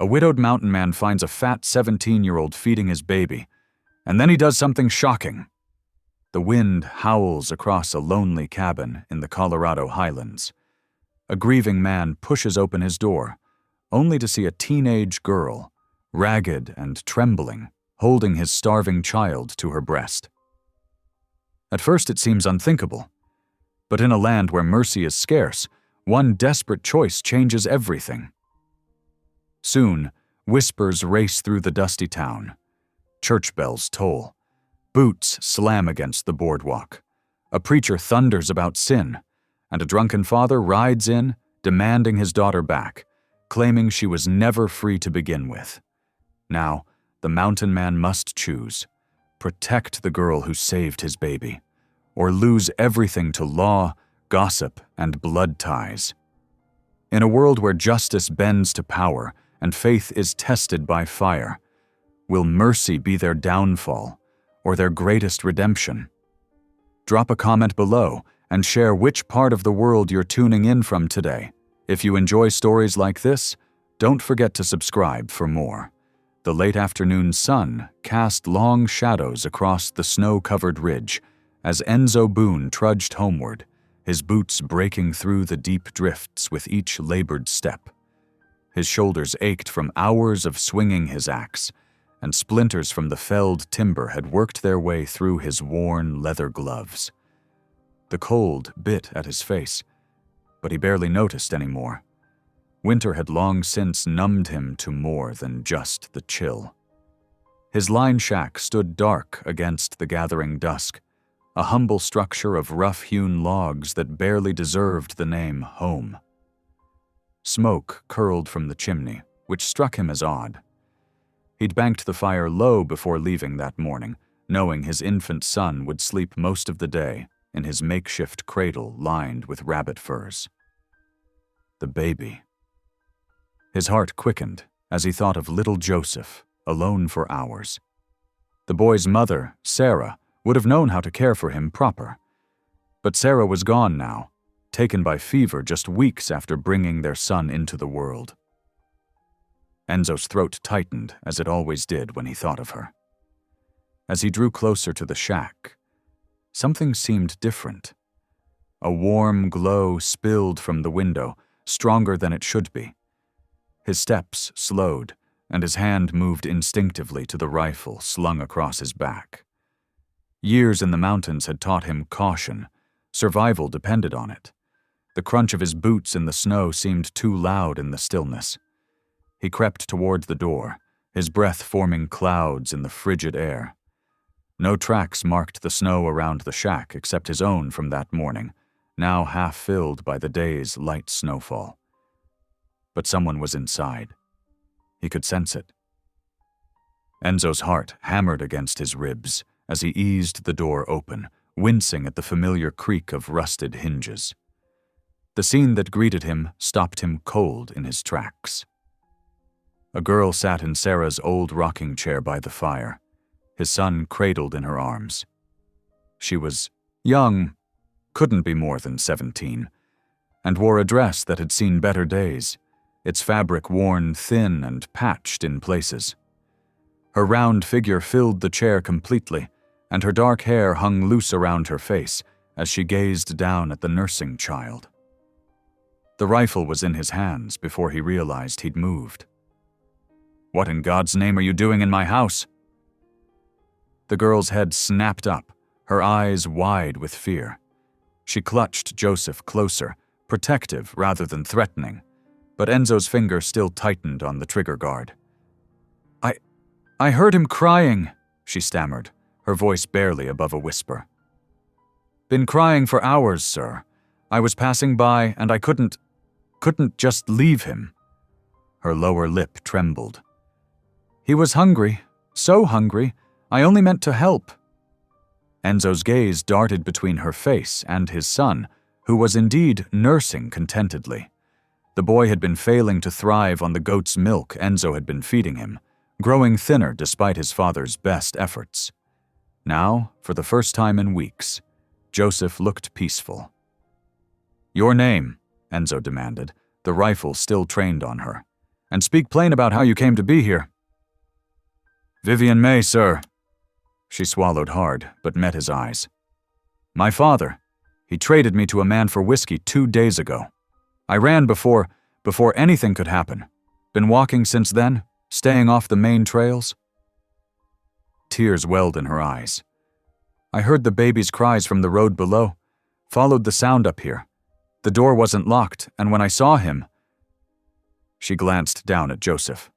A widowed mountain man finds a fat 17-year-old feeding his baby, and then he does something shocking. The wind howls across a lonely cabin in the Colorado highlands. A grieving man pushes open his door, only to see a teenage girl, ragged and trembling, holding his starving child to her breast. At first it seems unthinkable, but in a land where mercy is scarce, one desperate choice changes everything. Soon, whispers race through the dusty town. Church bells toll. Boots slam against the boardwalk. A preacher thunders about sin, and a drunken father rides in, demanding his daughter back, claiming she was never free to begin with. Now, the mountain man must choose: protect the girl who saved his baby, or lose everything to law, gossip, and blood ties. In a world where justice bends to power and faith is tested by fire, will mercy be their downfall or their greatest redemption? Drop a comment below and share which part of the world you're tuning in from today. If you enjoy stories like this, don't forget to subscribe for more. The late afternoon sun cast long shadows across the snow-covered ridge as Enzo Boone trudged homeward, his boots breaking through the deep drifts with each labored step. His shoulders ached from hours of swinging his axe, and splinters from the felled timber had worked their way through his worn leather gloves. The cold bit at his face, but he barely noticed anymore. Winter had long since numbed him to more than just the chill. His line shack stood dark against the gathering dusk, a humble structure of rough-hewn logs that barely deserved the name home. Smoke curled from the chimney, which struck him as odd. He'd banked the fire low before leaving that morning, knowing his infant son would sleep most of the day in his makeshift cradle lined with rabbit furs. The baby. His heart quickened as he thought of little Joseph, alone for hours. The boy's mother, Sarah, would have known how to care for him proper. But Sarah was gone now, taken by fever just weeks after bringing their son into the world. Enzo's throat tightened, as it always did when he thought of her. As he drew closer to the shack, something seemed different. A warm glow spilled from the window, stronger than it should be. His steps slowed, and his hand moved instinctively to the rifle slung across his back. Years in the mountains had taught him caution. Survival depended on it. The crunch of his boots in the snow seemed too loud in the stillness. He crept toward the door, his breath forming clouds in the frigid air. No tracks marked the snow around the shack except his own from that morning, now half filled by the day's light snowfall. But someone was inside. He could sense it. Enzo's heart hammered against his ribs as he eased the door open, wincing at the familiar creak of rusted hinges. The scene that greeted him stopped him cold in his tracks. A girl sat in Sarah's old rocking chair by the fire, his son cradled in her arms. She was young, couldn't be more than 17, and wore a dress that had seen better days, its fabric worn thin and patched in places. Her round figure filled the chair completely, and her dark hair hung loose around her face as she gazed down at the nursing child. The rifle was in his hands before he realized he'd moved. "What in God's name are you doing in my house?" The girl's head snapped up, her eyes wide with fear. She clutched Joseph closer, protective rather than threatening, but Enzo's finger still tightened on the trigger guard. I heard him crying," she stammered, her voice barely above a whisper. "Been crying for hours, sir. I was passing by and I couldn't just leave him." Her lower lip trembled. "He was hungry, so hungry, I only meant to help." Enzo's gaze darted between her face and his son, who was indeed nursing contentedly. The boy had been failing to thrive on the goat's milk Enzo had been feeding him, growing thinner despite his father's best efforts. Now, for the first time in weeks, Joseph looked peaceful. "Your name," Enzo demanded, the rifle still trained on her, and speak plain about how you came to be here." "Vivian May, sir." She swallowed hard, but met his eyes. "My father. He traded me to a man for whiskey 2 days ago. I ran before anything could happen. Been walking since then, staying off the main trails." Tears welled in her eyes. "I heard the baby's cries from the road below, followed the sound up here. The door wasn't locked, and when I saw him—" She glanced down at Joseph.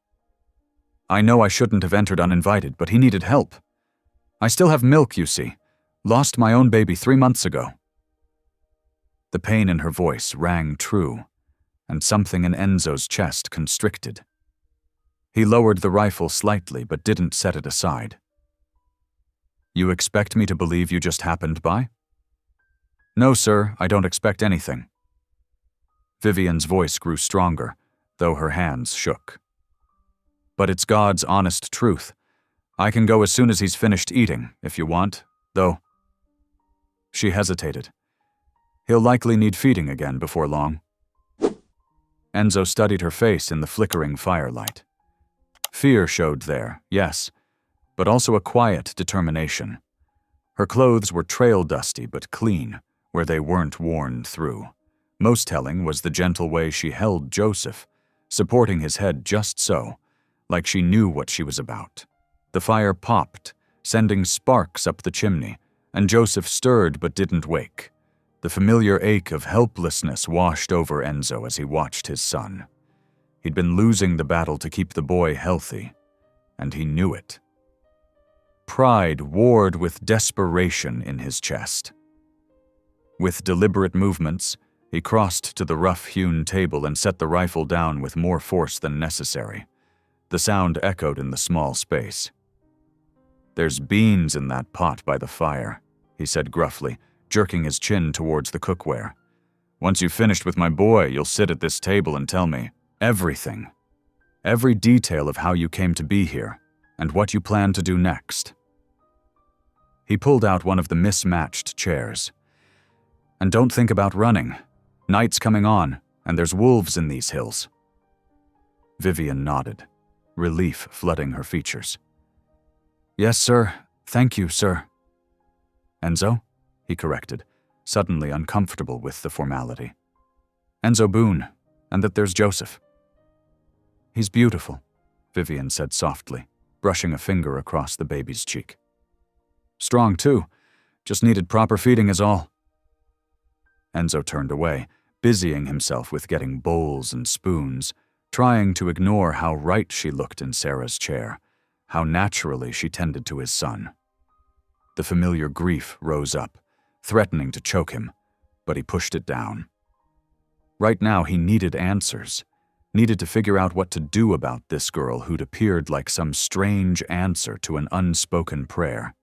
"I know I shouldn't have entered uninvited, but he needed help. I still have milk, you see. Lost my own baby 3 months ago." The pain in her voice rang true, and something in Enzo's chest constricted. He lowered the rifle slightly, but didn't set it aside. "You expect me to believe you just happened by?" "No, sir, I don't expect anything." Vivian's voice grew stronger, though her hands shook. "But it's God's honest truth. I can go as soon as he's finished eating, if you want, though." She hesitated. "He'll likely need feeding again before long." Enzo studied her face in the flickering firelight. Fear showed there, yes, but also a quiet determination. Her clothes were trail dusty but clean, where they weren't worn through. Most telling was the gentle way she held Joseph, supporting his head just so, like she knew what she was about. The fire popped, sending sparks up the chimney, and Joseph stirred but didn't wake. The familiar ache of helplessness washed over Enzo as he watched his son. He'd been losing the battle to keep the boy healthy, and he knew it. Pride warred with desperation in his chest. With deliberate movements, he crossed to the rough-hewn table and set the rifle down with more force than necessary. The sound echoed in the small space. "There's beans in that pot by the fire," he said gruffly, jerking his chin towards the cookware. "Once you've finished with my boy, you'll sit at this table and tell me everything. Every detail of how you came to be here, and what you plan to do next." He pulled out one of the mismatched chairs. "And don't think about running. Night's coming on, and there's wolves in these hills." Vivian nodded, relief flooding her features. "Yes, sir. Thank you, sir." "Enzo?" he corrected, suddenly uncomfortable with the formality. "Enzo Boone, and that there's Joseph." "He's beautiful," Vivian said softly, brushing a finger across the baby's cheek. "Strong, too. Just needed proper feeding is all." Enzo turned away, busying himself with getting bowls and spoons, trying to ignore how right she looked in Sarah's chair, how naturally she tended to his son. The familiar grief rose up, threatening to choke him, but he pushed it down. Right now he needed answers, needed to figure out what to do about this girl who'd appeared like some strange answer to an unspoken prayer.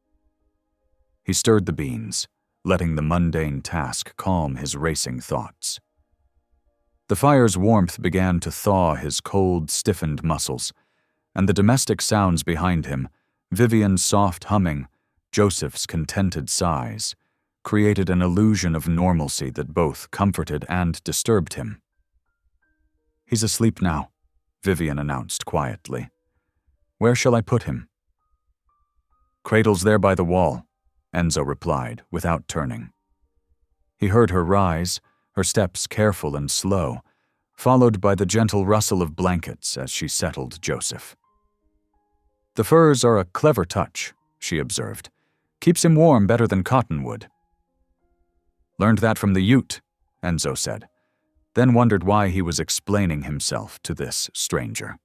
He stirred the beans, letting the mundane task calm his racing thoughts. The fire's warmth began to thaw his cold, stiffened muscles, and the domestic sounds behind him, Vivian's soft humming, Joseph's contented sighs, created an illusion of normalcy that both comforted and disturbed him. "He's asleep now," Vivian announced quietly. "Where shall I put him?" "Cradle's there by the wall," Enzo replied, without turning. He heard her rise, her steps careful and slow, followed by the gentle rustle of blankets as she settled Joseph. "The furs are a clever touch," she observed. "Keeps him warm better than cottonwood." "Learned that from the Ute," Enzo said, then wondered why he was explaining himself to this stranger.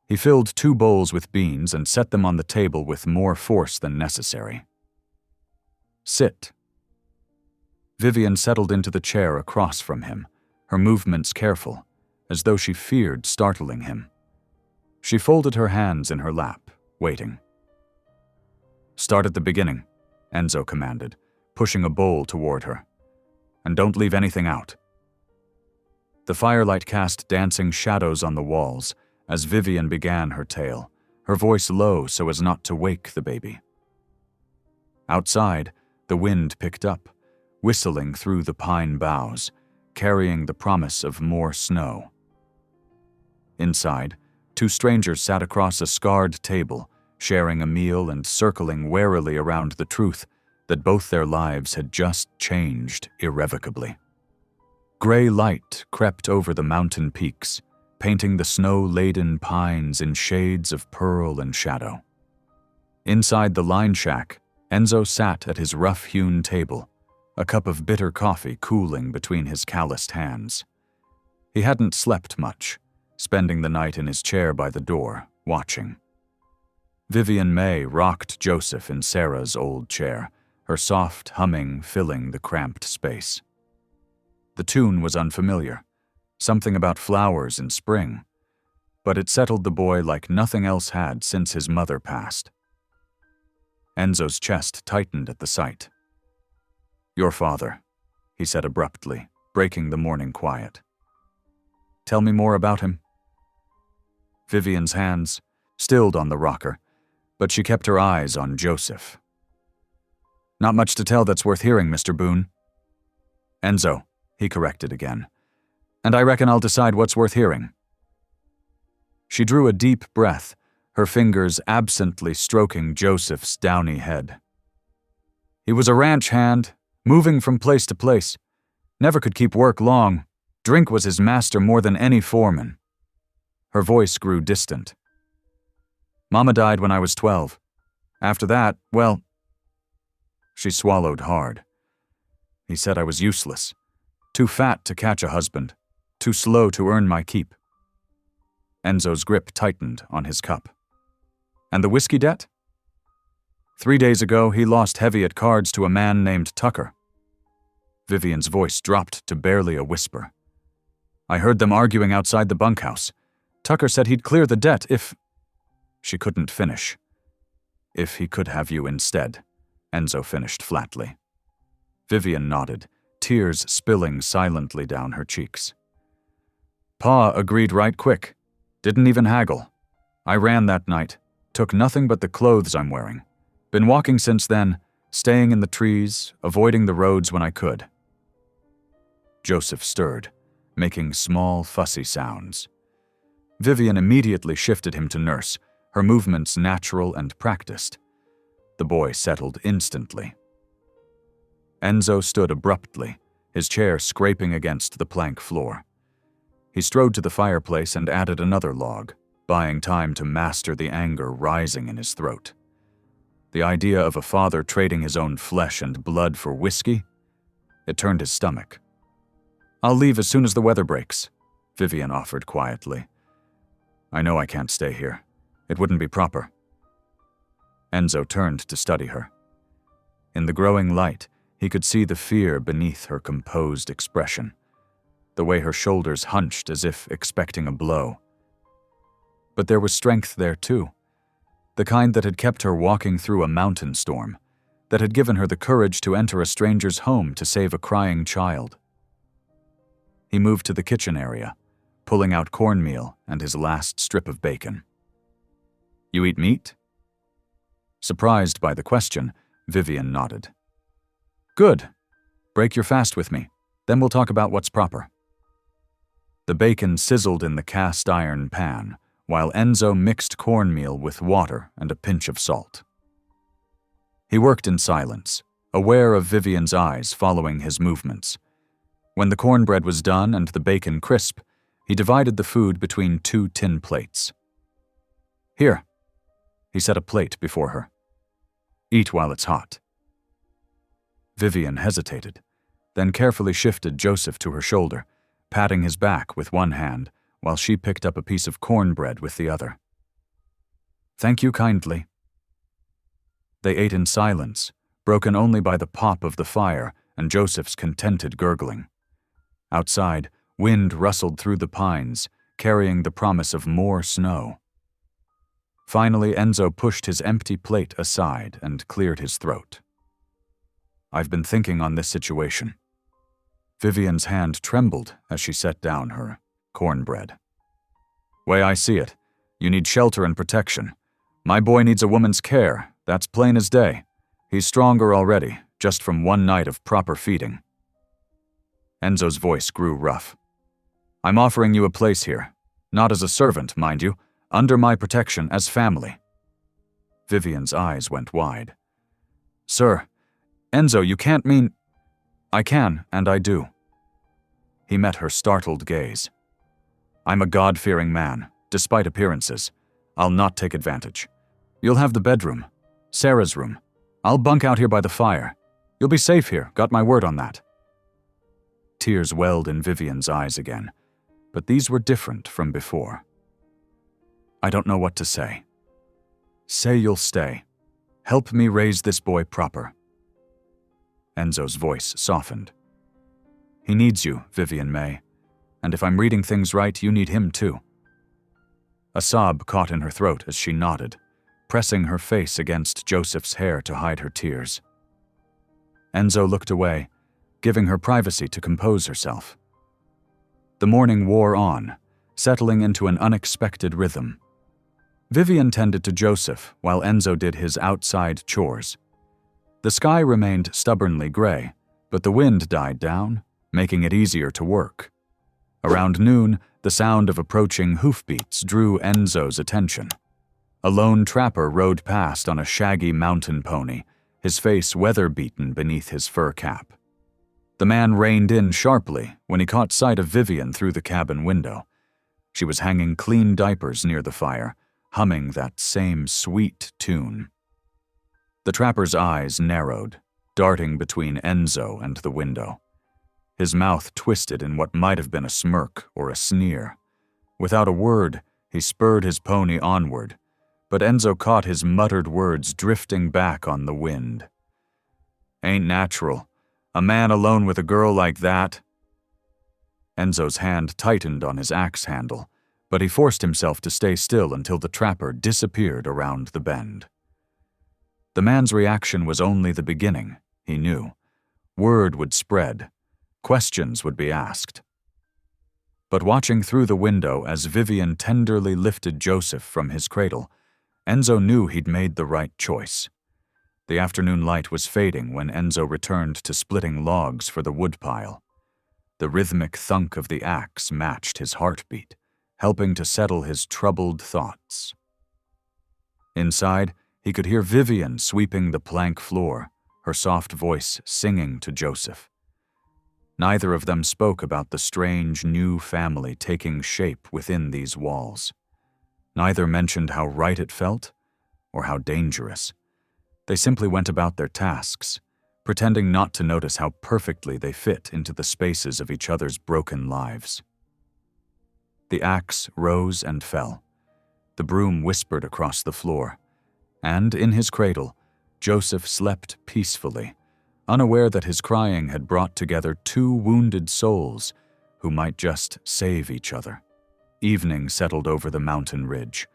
He filled 2 bowls with beans and set them on the table with more force than necessary. "Sit." Vivian settled into the chair across from him, her movements careful, as though she feared startling him. She folded her hands in her lap, waiting. "Start at the beginning," Enzo commanded, pushing a bowl toward her. "And don't leave anything out." The firelight cast dancing shadows on the walls as Vivian began her tale, her voice low so as not to wake the baby. Outside, the wind picked up, whistling through the pine boughs, carrying the promise of more snow. Inside, two strangers sat across a scarred table, sharing a meal and circling warily around the truth that both their lives had just changed irrevocably. Gray light crept over the mountain peaks, painting the snow-laden pines in shades of pearl and shadow. Inside the line shack, Enzo sat at his rough-hewn table, a cup of bitter coffee cooling between his calloused hands. He hadn't slept much, spending the night in his chair by the door, watching. Vivian May rocked Joseph in Sarah's old chair, her soft humming filling the cramped space. The tune was unfamiliar, something about flowers in spring, but it settled the boy like nothing else had since his mother passed. Enzo's chest tightened at the sight. "Your father," he said abruptly, breaking the morning quiet. "Tell me more about him." Vivian's hands stilled on the rocker, but she kept her eyes on Joseph. "Not much to tell that's worth hearing, Mr. Boone." "Enzo," he corrected again. "And I reckon I'll decide what's worth hearing." She drew a deep breath, her fingers absently stroking Joseph's downy head. "He was a ranch hand, moving from place to place. Never could keep work long. Drink was his master more than any foreman." Her voice grew distant. "Mama died when I was 12. After that, well..." She swallowed hard. "He said I was useless. Too fat to catch a husband. Too slow to earn my keep." Enzo's grip tightened on his cup. "And the whiskey debt?" "3 days ago, he lost heavy at cards to a man named Tucker." Vivian's voice dropped to barely a whisper. "I heard them arguing outside the bunkhouse. Tucker said he'd clear the debt if..." She couldn't finish. "If he could have you instead," Enzo finished flatly. Vivian nodded, tears spilling silently down her cheeks. "Pa agreed right quick. Didn't even haggle. I ran that night. Took nothing but the clothes I'm wearing. Been walking since then, staying in the trees, avoiding the roads when I could." Joseph stirred, making small, fussy sounds. Vivian immediately shifted him to nurse, her movements natural and practiced. The boy settled instantly. Enzo stood abruptly, his chair scraping against the plank floor. He strode to the fireplace and added another log, buying time to master the anger rising in his throat. The idea of a father trading his own flesh and blood for whiskey? It turned his stomach. "I'll leave as soon as the weather breaks," Vivian offered quietly. "I know I can't stay here. It wouldn't be proper." Enzo turned to study her. In the growing light, he could see the fear beneath her composed expression, the way her shoulders hunched as if expecting a blow. But there was strength there too, the kind that had kept her walking through a mountain storm, that had given her the courage to enter a stranger's home to save a crying child. He moved to the kitchen area, pulling out cornmeal and his last strip of bacon. "You eat meat?" Surprised by the question, Vivian nodded. "Good. Break your fast with me. Then we'll talk about what's proper." The bacon sizzled in the cast-iron pan, while Enzo mixed cornmeal with water and a pinch of salt. He worked in silence, aware of Vivian's eyes following his movements. When the cornbread was done and the bacon crisp, he divided the food between 2 tin plates. "Here." He set a plate before her. "Eat while it's hot." Vivian hesitated, then carefully shifted Joseph to her shoulder, patting his back with one hand while she picked up a piece of cornbread with the other. "Thank you kindly." They ate in silence, broken only by the pop of the fire and Joseph's contented gurgling. Outside, wind rustled through the pines, carrying the promise of more snow. Finally, Enzo pushed his empty plate aside and cleared his throat. "I've been thinking on this situation." Vivian's hand trembled as she set down her cornbread. "Way I see it, you need shelter and protection. My boy needs a woman's care, that's plain as day. He's stronger already, just from one night of proper feeding." Enzo's voice grew rough. "I'm offering you a place here. Not as a servant, mind you, under my protection as family. Vivian's eyes went wide. Sir, Enzo, you can't mean… I can, and I do. He met her startled gaze. I'm a God-fearing man, despite appearances. I'll not take advantage. You'll have the bedroom, Sarah's room. I'll bunk out here by the fire. You'll be safe here, got my word on that. Tears welled in Vivian's eyes again, but these were different from before. I don't know what to say. Say you'll stay. Help me raise this boy proper. Enzo's voice softened. He needs you, Vivian May, and if I'm reading things right, you need him too. A sob caught in her throat as she nodded, pressing her face against Joseph's hair to hide her tears. Enzo looked away, giving her privacy to compose herself. The morning wore on, settling into an unexpected rhythm. Vivian tended to Joseph while Enzo did his outside chores. The sky remained stubbornly gray, but the wind died down, making it easier to work. Around noon, the sound of approaching hoofbeats drew Enzo's attention. A lone trapper rode past on a shaggy mountain pony, his face weather-beaten beneath his fur cap. The man reined in sharply when he caught sight of Vivian through the cabin window. She was hanging clean diapers near the fire, humming that same sweet tune. The trapper's eyes narrowed, darting between Enzo and the window. His mouth twisted in what might have been a smirk or a sneer. Without a word, he spurred his pony onward, but Enzo caught his muttered words drifting back on the wind. Ain't natural. A man alone with a girl like that. Enzo's hand tightened on his axe handle, but he forced himself to stay still until the trapper disappeared around the bend. The man's reaction was only the beginning, he knew. Word would spread. Questions would be asked. But watching through the window as Vivian tenderly lifted Joseph from his cradle, Enzo knew he'd made the right choice. The afternoon light was fading when Enzo returned to splitting logs for the woodpile. The rhythmic thunk of the axe matched his heartbeat, helping to settle his troubled thoughts. Inside, he could hear Vivian sweeping the plank floor, her soft voice singing to Joseph. Neither of them spoke about the strange new family taking shape within these walls. Neither mentioned how right it felt or how dangerous. They simply went about their tasks, pretending not to notice how perfectly they fit into the spaces of each other's broken lives. The axe rose and fell. The broom whispered across the floor, and in his cradle, Joseph slept peacefully, unaware that his crying had brought together two wounded souls who might just save each other. Evening settled over the mountain ridge,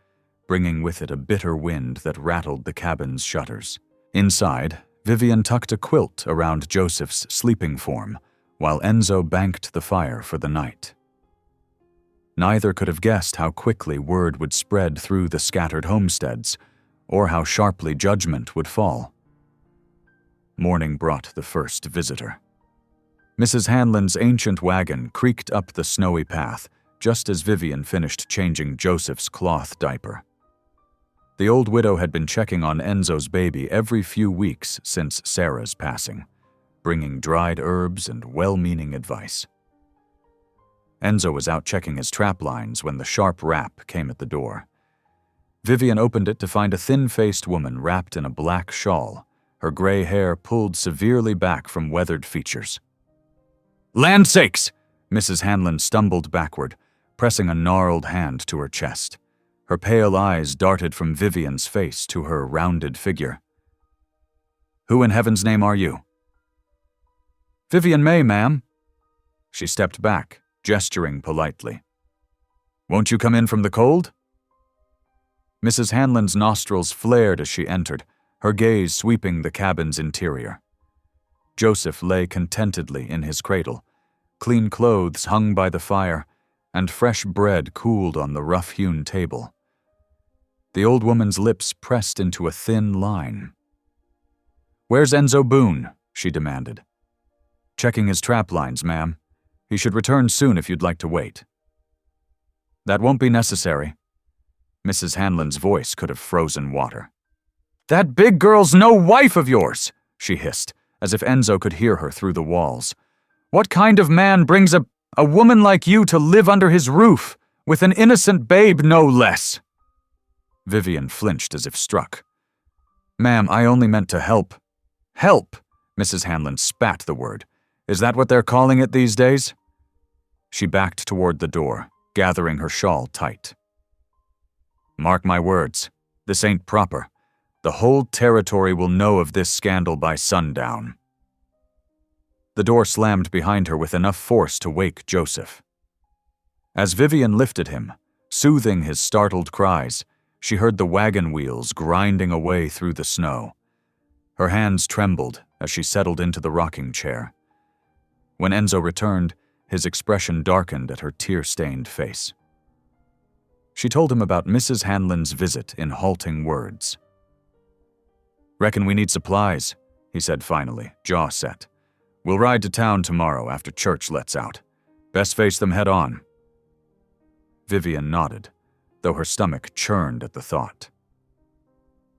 bringing with it a bitter wind that rattled the cabin's shutters. Inside, Vivian tucked a quilt around Joseph's sleeping form, while Enzo banked the fire for the night. Neither could have guessed how quickly word would spread through the scattered homesteads, or how sharply judgment would fall. Morning brought the first visitor. Mrs. Hanlon's ancient wagon creaked up the snowy path just as Vivian finished changing Joseph's cloth diaper. The old widow had been checking on Enzo's baby every few weeks since Sarah's passing, bringing dried herbs and well-meaning advice. Enzo was out checking his trap lines when the sharp rap came at the door. Vivian opened it to find a thin-faced woman wrapped in a black shawl, her gray hair pulled severely back from weathered features. "Land sakes!" Mrs. Hanlon stumbled backward, pressing a gnarled hand to her chest. Her pale eyes darted from Vivian's face to her rounded figure. "Who in heaven's name are you?" "Vivian May, ma'am." She stepped back, gesturing politely. "Won't you come in from the cold?" Mrs. Hanlon's nostrils flared as she entered, her gaze sweeping the cabin's interior. Joseph lay contentedly in his cradle. Clean clothes hung by the fire, and fresh bread cooled on the rough-hewn table. The old woman's lips pressed into a thin line. "Where's Enzo Boone?" she demanded. "Checking his trap lines, ma'am. He should return soon if you'd like to wait." That won't be necessary. Mrs. Hanlon's voice could have frozen water. That big girl's no wife of yours, she hissed, as if Enzo could hear her through the walls. What kind of man brings a woman like you to live under his roof, with an innocent babe no less? Vivian flinched as if struck. Ma'am, I only meant to help. Help? Mrs. Hanlon spat the word. Is that what they're calling it these days? She backed toward the door, gathering her shawl tight. Mark my words, this ain't proper. The whole territory will know of this scandal by sundown. The door slammed behind her with enough force to wake Joseph. As Vivian lifted him, soothing his startled cries, she heard the wagon wheels grinding away through the snow. Her hands trembled as she settled into the rocking chair. When Enzo returned, his expression darkened at her tear-stained face. She told him about Mrs. Hanlon's visit in halting words. Reckon we need supplies, he said finally, jaw set. We'll ride to town tomorrow after church lets out. Best face them head on. Vivian nodded, though her stomach churned at the thought.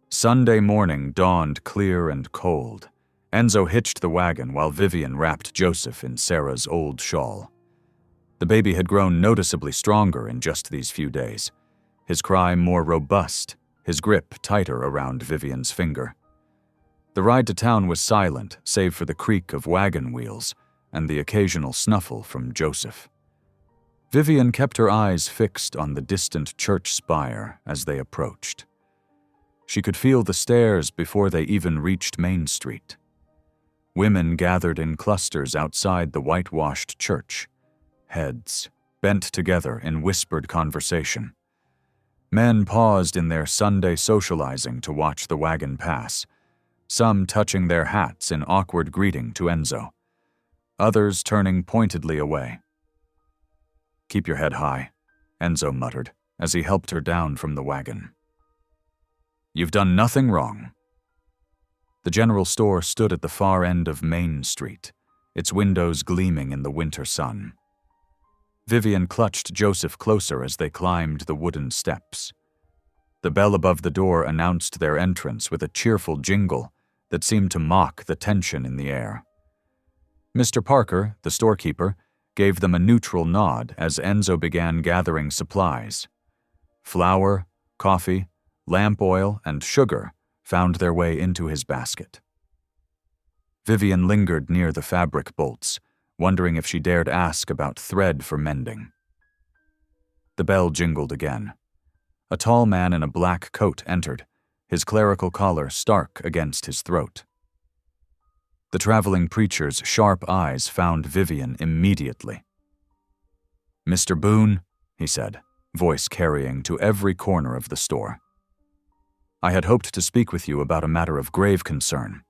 Sunday morning dawned clear and cold. Enzo hitched the wagon while Vivian wrapped Joseph in Sarah's old shawl. The baby had grown noticeably stronger in just these few days, his cry more robust, his grip tighter around Vivian's finger. The ride to town was silent, save for the creak of wagon wheels and the occasional snuffle from Joseph. Vivian kept her eyes fixed on the distant church spire as they approached. She could feel the stairs before they even reached Main Street. Women gathered in clusters outside the whitewashed church, heads bent together in whispered conversation. Men paused in their Sunday socializing to watch the wagon pass, some touching their hats in awkward greeting to Enzo, others turning pointedly away. Keep your head high, Enzo muttered as he helped her down from the wagon. You've done nothing wrong. The general store stood at the far end of Main Street, its windows gleaming in the winter sun. Vivian clutched Joseph closer as they climbed the wooden steps. The bell above the door announced their entrance with a cheerful jingle that seemed to mock the tension in the air. Mr. Parker, the storekeeper, gave them a neutral nod as Enzo began gathering supplies. Flour, coffee, lamp oil, and sugar found their way into his basket. Vivian lingered near the fabric bolts, wondering if she dared ask about thread for mending. The bell jingled again. A tall man in a black coat entered, his clerical collar stark against his throat. The traveling preacher's sharp eyes found Vivian immediately. Mr. Boone, he said, voice carrying to every corner of the store. I had hoped to speak with you about a matter of grave concern.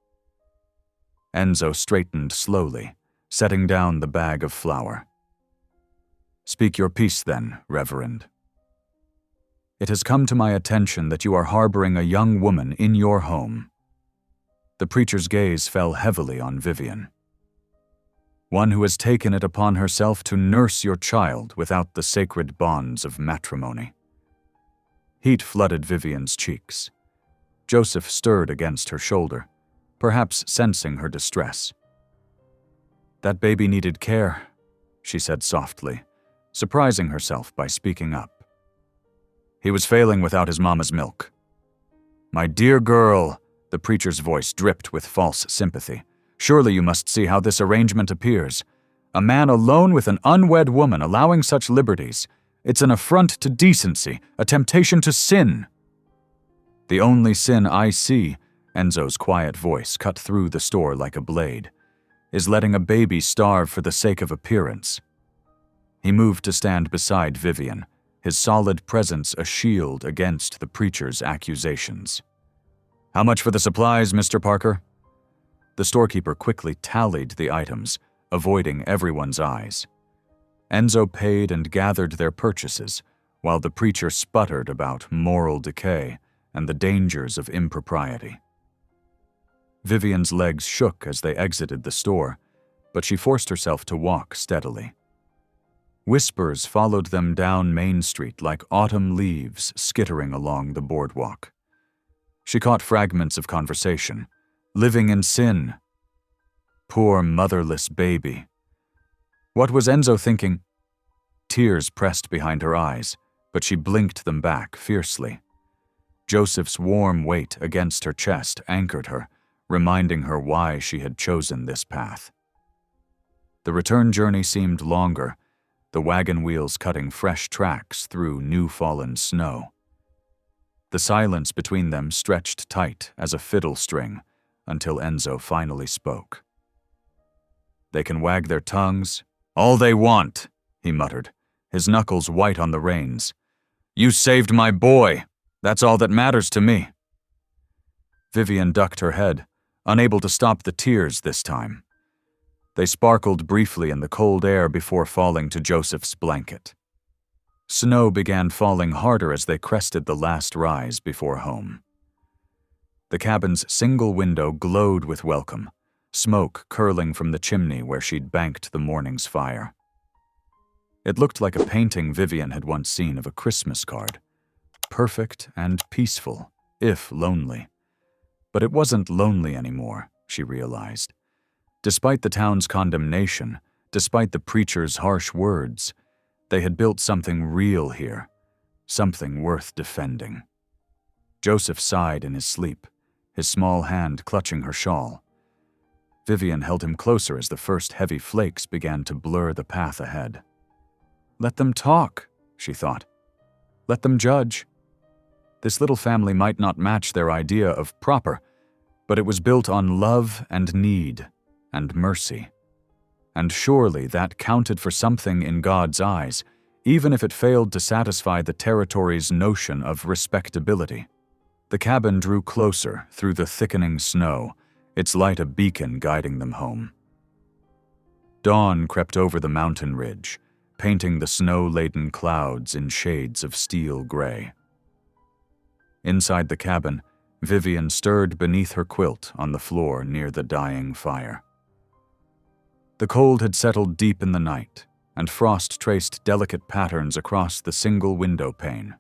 Enzo straightened slowly, setting down the bag of flour. Speak your piece then, Reverend. It has come to my attention that you are harboring a young woman in your home. The preacher's gaze fell heavily on Vivian. One who has taken it upon herself to nurse your child without the sacred bonds of matrimony. Heat flooded Vivian's cheeks. Joseph stirred against her shoulder, perhaps sensing her distress. That baby needed care, she said softly, surprising herself by speaking up. He was failing without his mama's milk. My dear girl, the preacher's voice dripped with false sympathy. Surely you must see how this arrangement appears. A man alone with an unwed woman allowing such liberties. It's an affront to decency, a temptation to sin. The only sin I see, Enzo's quiet voice cut through the store like a blade, is letting a baby starve for the sake of appearance. He moved to stand beside Vivian, his solid presence a shield against the preacher's accusations. How much for the supplies, Mr. Parker? The storekeeper quickly tallied the items, avoiding everyone's eyes. Enzo paid and gathered their purchases, while the preacher sputtered about moral decay and the dangers of impropriety. Vivian's legs shook as they exited the store, but she forced herself to walk steadily. Whispers followed them down Main Street like autumn leaves skittering along the boardwalk. She caught fragments of conversation. Living in sin. Poor motherless baby. What was Enzo thinking? Tears pressed behind her eyes, but she blinked them back fiercely. Joseph's warm weight against her chest anchored her, reminding her why she had chosen this path. The return journey seemed longer, the wagon wheels cutting fresh tracks through new-fallen snow. The silence between them stretched tight as a fiddle string until Enzo finally spoke. "They can wag their tongues, all they want," he muttered, his knuckles white on the reins. "You saved my boy. That's all that matters to me." Vivian ducked her head, unable to stop the tears this time. They sparkled briefly in the cold air before falling to Joseph's blanket. Snow began falling harder as they crested the last rise before home. The cabin's single window glowed with welcome, smoke curling from the chimney where she'd banked the morning's fire. It looked like a painting Vivian had once seen of a Christmas card. Perfect and peaceful, if lonely. But it wasn't lonely anymore, she realized. Despite the town's condemnation, despite the preacher's harsh words, they had built something real here, something worth defending. Joseph sighed in his sleep, his small hand clutching her shawl. Vivian held him closer as the first heavy flakes began to blur the path ahead. Let them talk, she thought. Let them judge. This little family might not match their idea of proper, but it was built on love and need and mercy. And surely that counted for something in God's eyes, even if it failed to satisfy the territory's notion of respectability. The cabin drew closer through the thickening snow, its light a beacon guiding them home. Dawn crept over the mountain ridge, painting the snow-laden clouds in shades of steel gray. Inside the cabin, Vivian stirred beneath her quilt on the floor near the dying fire. The cold had settled deep in the night, and frost traced delicate patterns across the single window pane.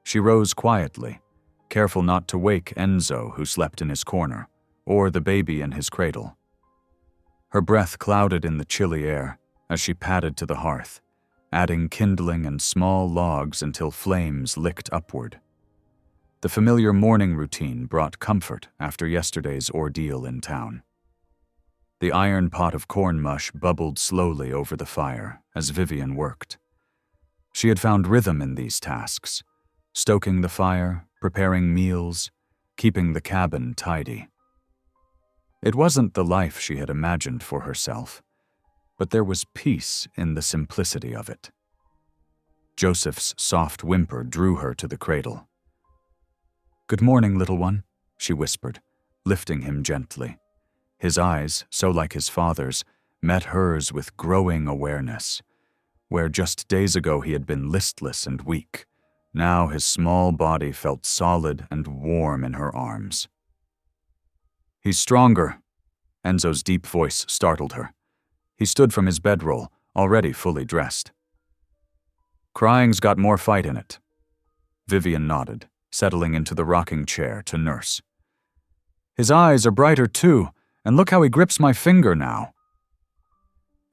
She rose quietly, careful not to wake Enzo, who slept in his corner, or the baby in his cradle. Her breath clouded in the chilly air as she padded to the hearth, adding kindling and small logs until flames licked upward. The familiar morning routine brought comfort after yesterday's ordeal in town. The iron pot of corn mush bubbled slowly over the fire as Vivian worked. She had found rhythm in these tasks, stoking the fire, preparing meals, keeping the cabin tidy. It wasn't the life she had imagined for herself, but there was peace in the simplicity of it. Joseph's soft whimper drew her to the cradle. "Good morning, little one," she whispered, lifting him gently. His eyes, so like his father's, met hers with growing awareness. Where just days ago he had been listless and weak, now his small body felt solid and warm in her arms. "He's stronger," Enzo's deep voice startled her. He stood from his bedroll, already fully dressed. "Crying's got more fight in it." Vivian nodded, settling into the rocking chair to nurse. "His eyes are brighter too, and look how he grips my finger now."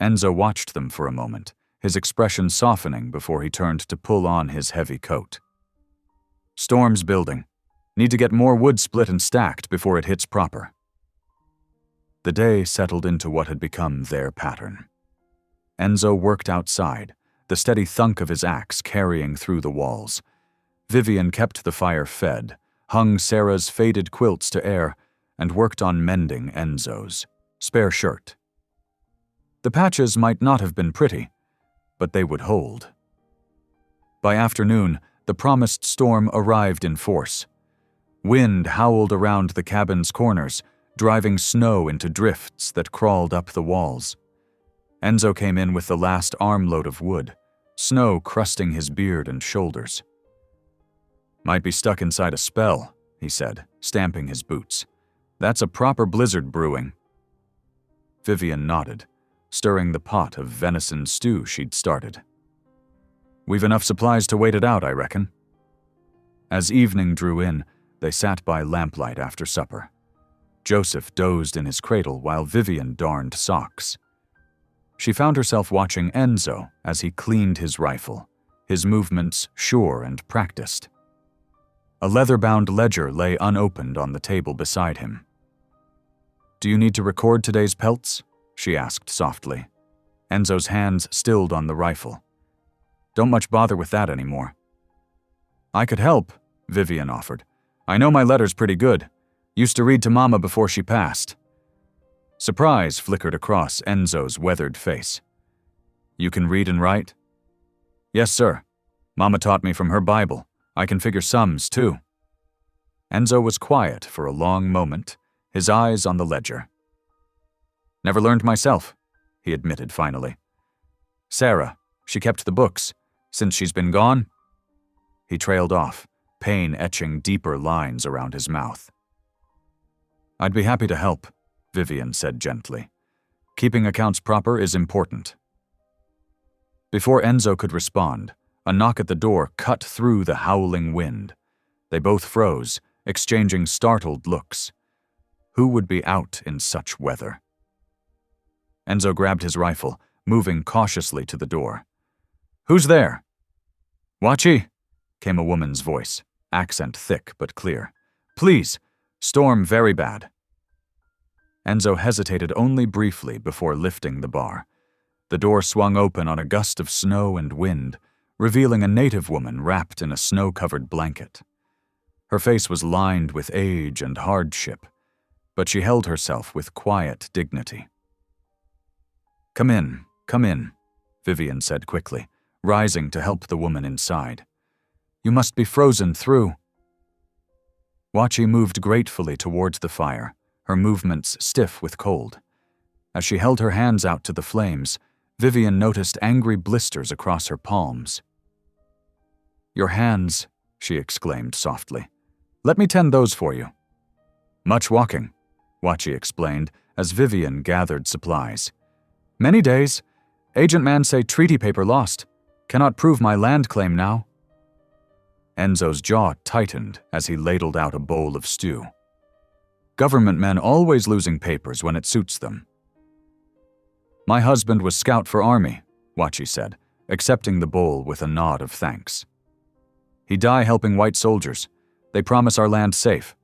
Enzo watched them for a moment, his expression softening before he turned to pull on his heavy coat. "Storm's building. Need to get more wood split and stacked before it hits proper." The day settled into what had become their pattern. Enzo worked outside, the steady thunk of his axe carrying through the walls. Vivian kept the fire fed, hung Sarah's faded quilts to air, and worked on mending Enzo's spare shirt. The patches might not have been pretty, but they would hold. By afternoon, the promised storm arrived in force. Wind howled around the cabin's corners, driving snow into drifts that crawled up the walls. Enzo came in with the last armload of wood, snow crusting his beard and shoulders. "Might be stuck inside a spell," he said, stamping his boots. "That's a proper blizzard brewing." Vivian nodded, stirring the pot of venison stew she'd started, We've enough supplies to wait it out, I reckon. As evening drew in, they sat by lamplight after supper. Joseph dozed in his cradle while Vivian darned socks. She found herself watching Enzo as he cleaned his rifle, his movements sure and practiced. A leather-bound ledger lay unopened on the table beside him. "Do you need to record today's pelts?" she asked softly. Enzo's hands stilled on the rifle. "Don't much bother with that anymore." "I could help," Vivian offered. "I know my letter's pretty good. Used to read to Mama before she passed." Surprise flickered across Enzo's weathered face. "You can read and write?" "Yes, sir. Mama taught me from her Bible. I can figure sums, too." Enzo was quiet for a long moment, his eyes on the ledger. "Never learned myself," he admitted finally. "Sarah, she kept the books. Since she's been gone?" He trailed off, pain etching deeper lines around his mouth. "I'd be happy to help," Vivian said gently. "Keeping accounts proper is important." Before Enzo could respond, a knock at the door cut through the howling wind. They both froze, exchanging startled looks. Who would be out in such weather? Enzo grabbed his rifle, moving cautiously to the door. "Who's there?" "Wachi," came a woman's voice, accent thick but clear. "Please, storm very bad." Enzo hesitated only briefly before lifting the bar. The door swung open on a gust of snow and wind, revealing a native woman wrapped in a snow-covered blanket. Her face was lined with age and hardship, but she held herself with quiet dignity. Come in," Vivian said quickly, rising to help the woman inside. "You must be frozen through." Wachi moved gratefully towards the fire, her movements stiff with cold. As she held her hands out to the flames, Vivian noticed angry blisters across her palms. "Your hands," she exclaimed softly. "Let me tend those for you." "Much walking," Wachi explained as Vivian gathered supplies. "Many days. Agent man say treaty paper lost. Cannot prove my land claim now." Enzo's jaw tightened as he ladled out a bowl of stew. "Government men always losing papers when it suits them." "My husband was scout for army," Wachi said, accepting the bowl with a nod of thanks. "He die helping white soldiers. They promise our land safe.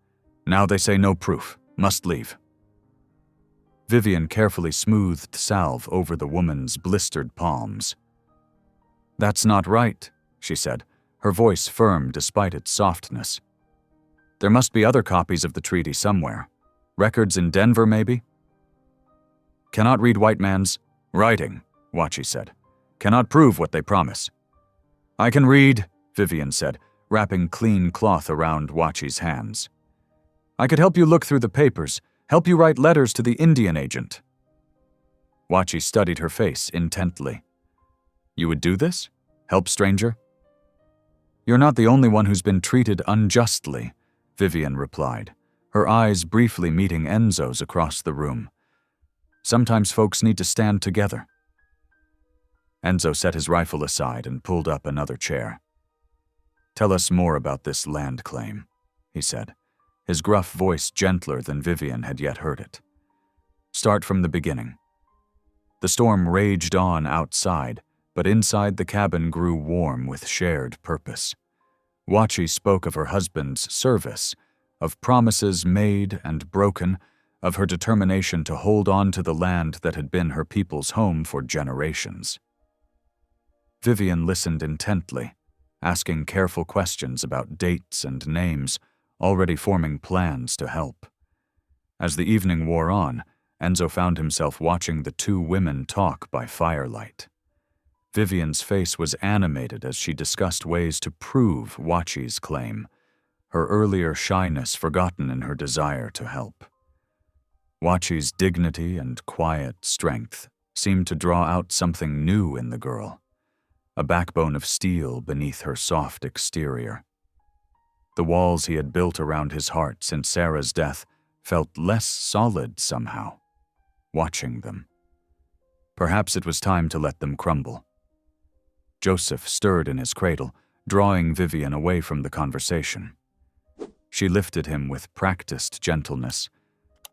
Now they say no proof. Must leave." Vivian carefully smoothed salve over the woman's blistered palms. "That's not right," she said, her voice firm despite its softness. "There must be other copies of the treaty somewhere. Records in Denver, maybe?" "Cannot read white man's writing," Wachi said. "Cannot prove what they promise." "I can read," Vivian said, wrapping clean cloth around Wachi's hands. "I could help you look through the papers, help you write letters to the Indian agent." Wachi studied her face intently. "You would do this? Help stranger?" "You're not the only one who's been treated unjustly," Vivian replied, her eyes briefly meeting Enzo's across the room. "Sometimes folks need to stand together." Enzo set his rifle aside and pulled up another chair. "Tell us more about this land claim," he said, his gruff voice gentler than Vivian had yet heard it. "Start from the beginning." The storm raged on outside, but inside the cabin grew warm with shared purpose. Wachi spoke of her husband's service, of promises made and broken, of her determination to hold on to the land that had been her people's home for generations. Vivian listened intently, asking careful questions about dates and names, already forming plans to help. As the evening wore on, Enzo found himself watching the two women talk by firelight. Vivian's face was animated as she discussed ways to prove Wachi's claim, her earlier shyness forgotten in her desire to help. Wachi's dignity and quiet strength seemed to draw out something new in the girl, a backbone of steel beneath her soft exterior. The walls he had built around his heart since Sarah's death felt less solid somehow, watching them. Perhaps it was time to let them crumble. Joseph stirred in his cradle, drawing Vivian away from the conversation. She lifted him with practiced gentleness,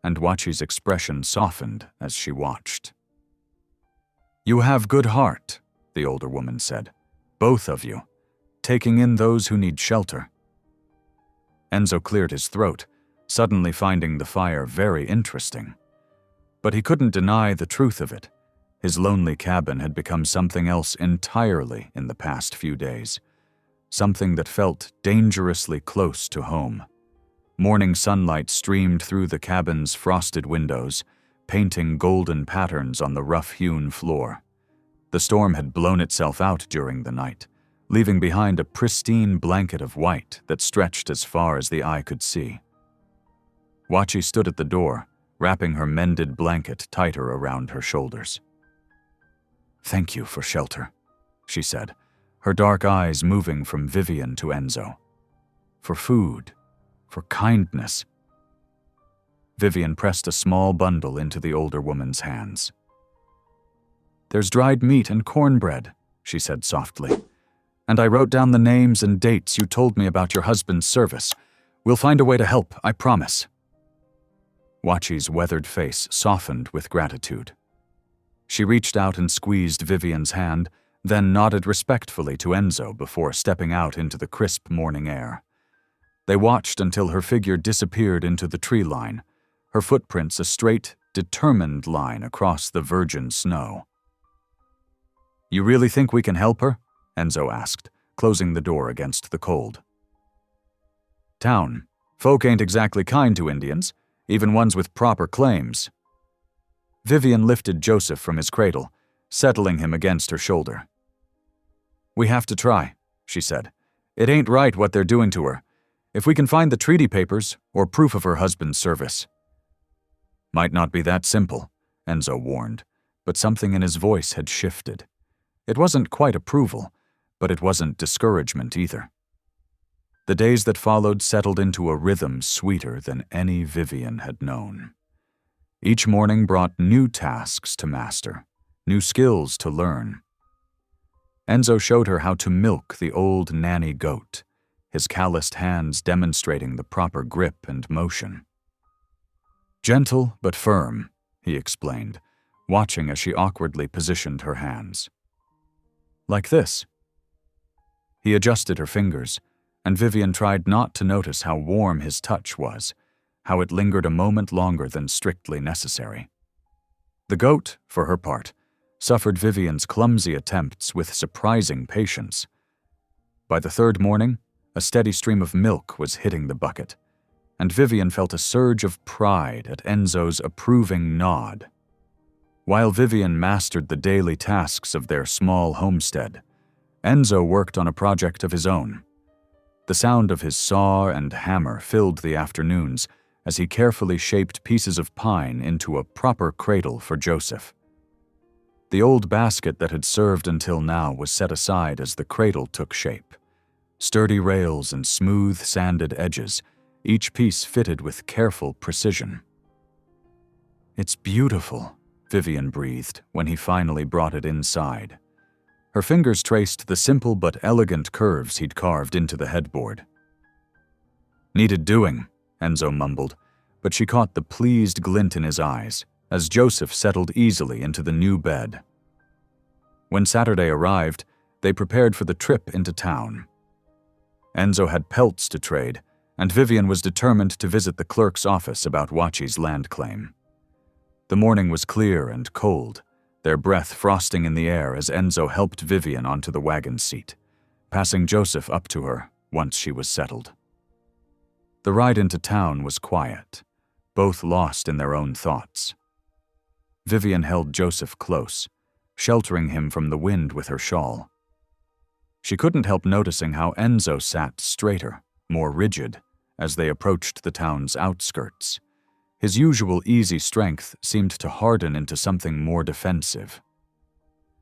and Wachi's expression softened as she watched. "You have good heart," the older woman said. "Both of you, taking in those who need shelter." Enzo cleared his throat, suddenly finding the fire very interesting. But he couldn't deny the truth of it. His lonely cabin had become something else entirely in the past few days, something that felt dangerously close to home. Morning sunlight streamed through the cabin's frosted windows, painting golden patterns on the rough-hewn floor. The storm had blown itself out during the night, leaving behind a pristine blanket of white that stretched as far as the eye could see. Wachi stood at the door, wrapping her mended blanket tighter around her shoulders. "Thank you for shelter," she said, her dark eyes moving from Vivian to Enzo. "For food, for kindness." Vivian pressed a small bundle into the older woman's hands. "There's dried meat and cornbread," she said softly. "And I wrote down the names and dates you told me about your husband's service. We'll find a way to help, I promise." Wachi's weathered face softened with gratitude. She reached out and squeezed Vivian's hand, then nodded respectfully to Enzo before stepping out into the crisp morning air. They watched until her figure disappeared into the tree line, her footprints a straight, determined line across the virgin snow. "You really think we can help her?" Enzo asked, closing the door against the cold. "Town. Folk ain't exactly kind to Indians, even ones with proper claims." Vivian lifted Joseph from his cradle, settling him against her shoulder. "We have to try," she said. "It ain't right what they're doing to her. If we can find the treaty papers or proof of her husband's service." "Might not be that simple," Enzo warned, but something in his voice had shifted. It wasn't quite approval, but it wasn't discouragement either. The days that followed settled into a rhythm sweeter than any Vivian had known. Each morning brought new tasks to master, new skills to learn. Enzo showed her how to milk the old nanny goat, his calloused hands demonstrating the proper grip and motion. "Gentle but firm," he explained, watching as she awkwardly positioned her hands. "Like this." He adjusted her fingers, and Vivian tried not to notice how warm his touch was, how it lingered a moment longer than strictly necessary. The goat, for her part, suffered Vivian's clumsy attempts with surprising patience. By the third morning, a steady stream of milk was hitting the bucket, and Vivian felt a surge of pride at Enzo's approving nod. While Vivian mastered the daily tasks of their small homestead, Enzo worked on a project of his own. The sound of his saw and hammer filled the afternoons as he carefully shaped pieces of pine into a proper cradle for Joseph. The old basket that had served until now was set aside as the cradle took shape. Sturdy rails and smooth, sanded edges, each piece fitted with careful precision. "It's beautiful," Vivian breathed when he finally brought it inside. Her fingers traced the simple but elegant curves he'd carved into the headboard. "Needed doing," Enzo mumbled, but she caught the pleased glint in his eyes as Joseph settled easily into the new bed. When Saturday arrived, they prepared for the trip into town. Enzo had pelts to trade, and Vivian was determined to visit the clerk's office about Wachi's land claim. The morning was clear and cold, their breath frosting in the air as Enzo helped Vivian onto the wagon seat, passing Joseph up to her once she was settled. The ride into town was quiet, both lost in their own thoughts. Vivian held Joseph close, sheltering him from the wind with her shawl. She couldn't help noticing how Enzo sat straighter, more rigid, as they approached the town's outskirts. His usual easy strength seemed to harden into something more defensive.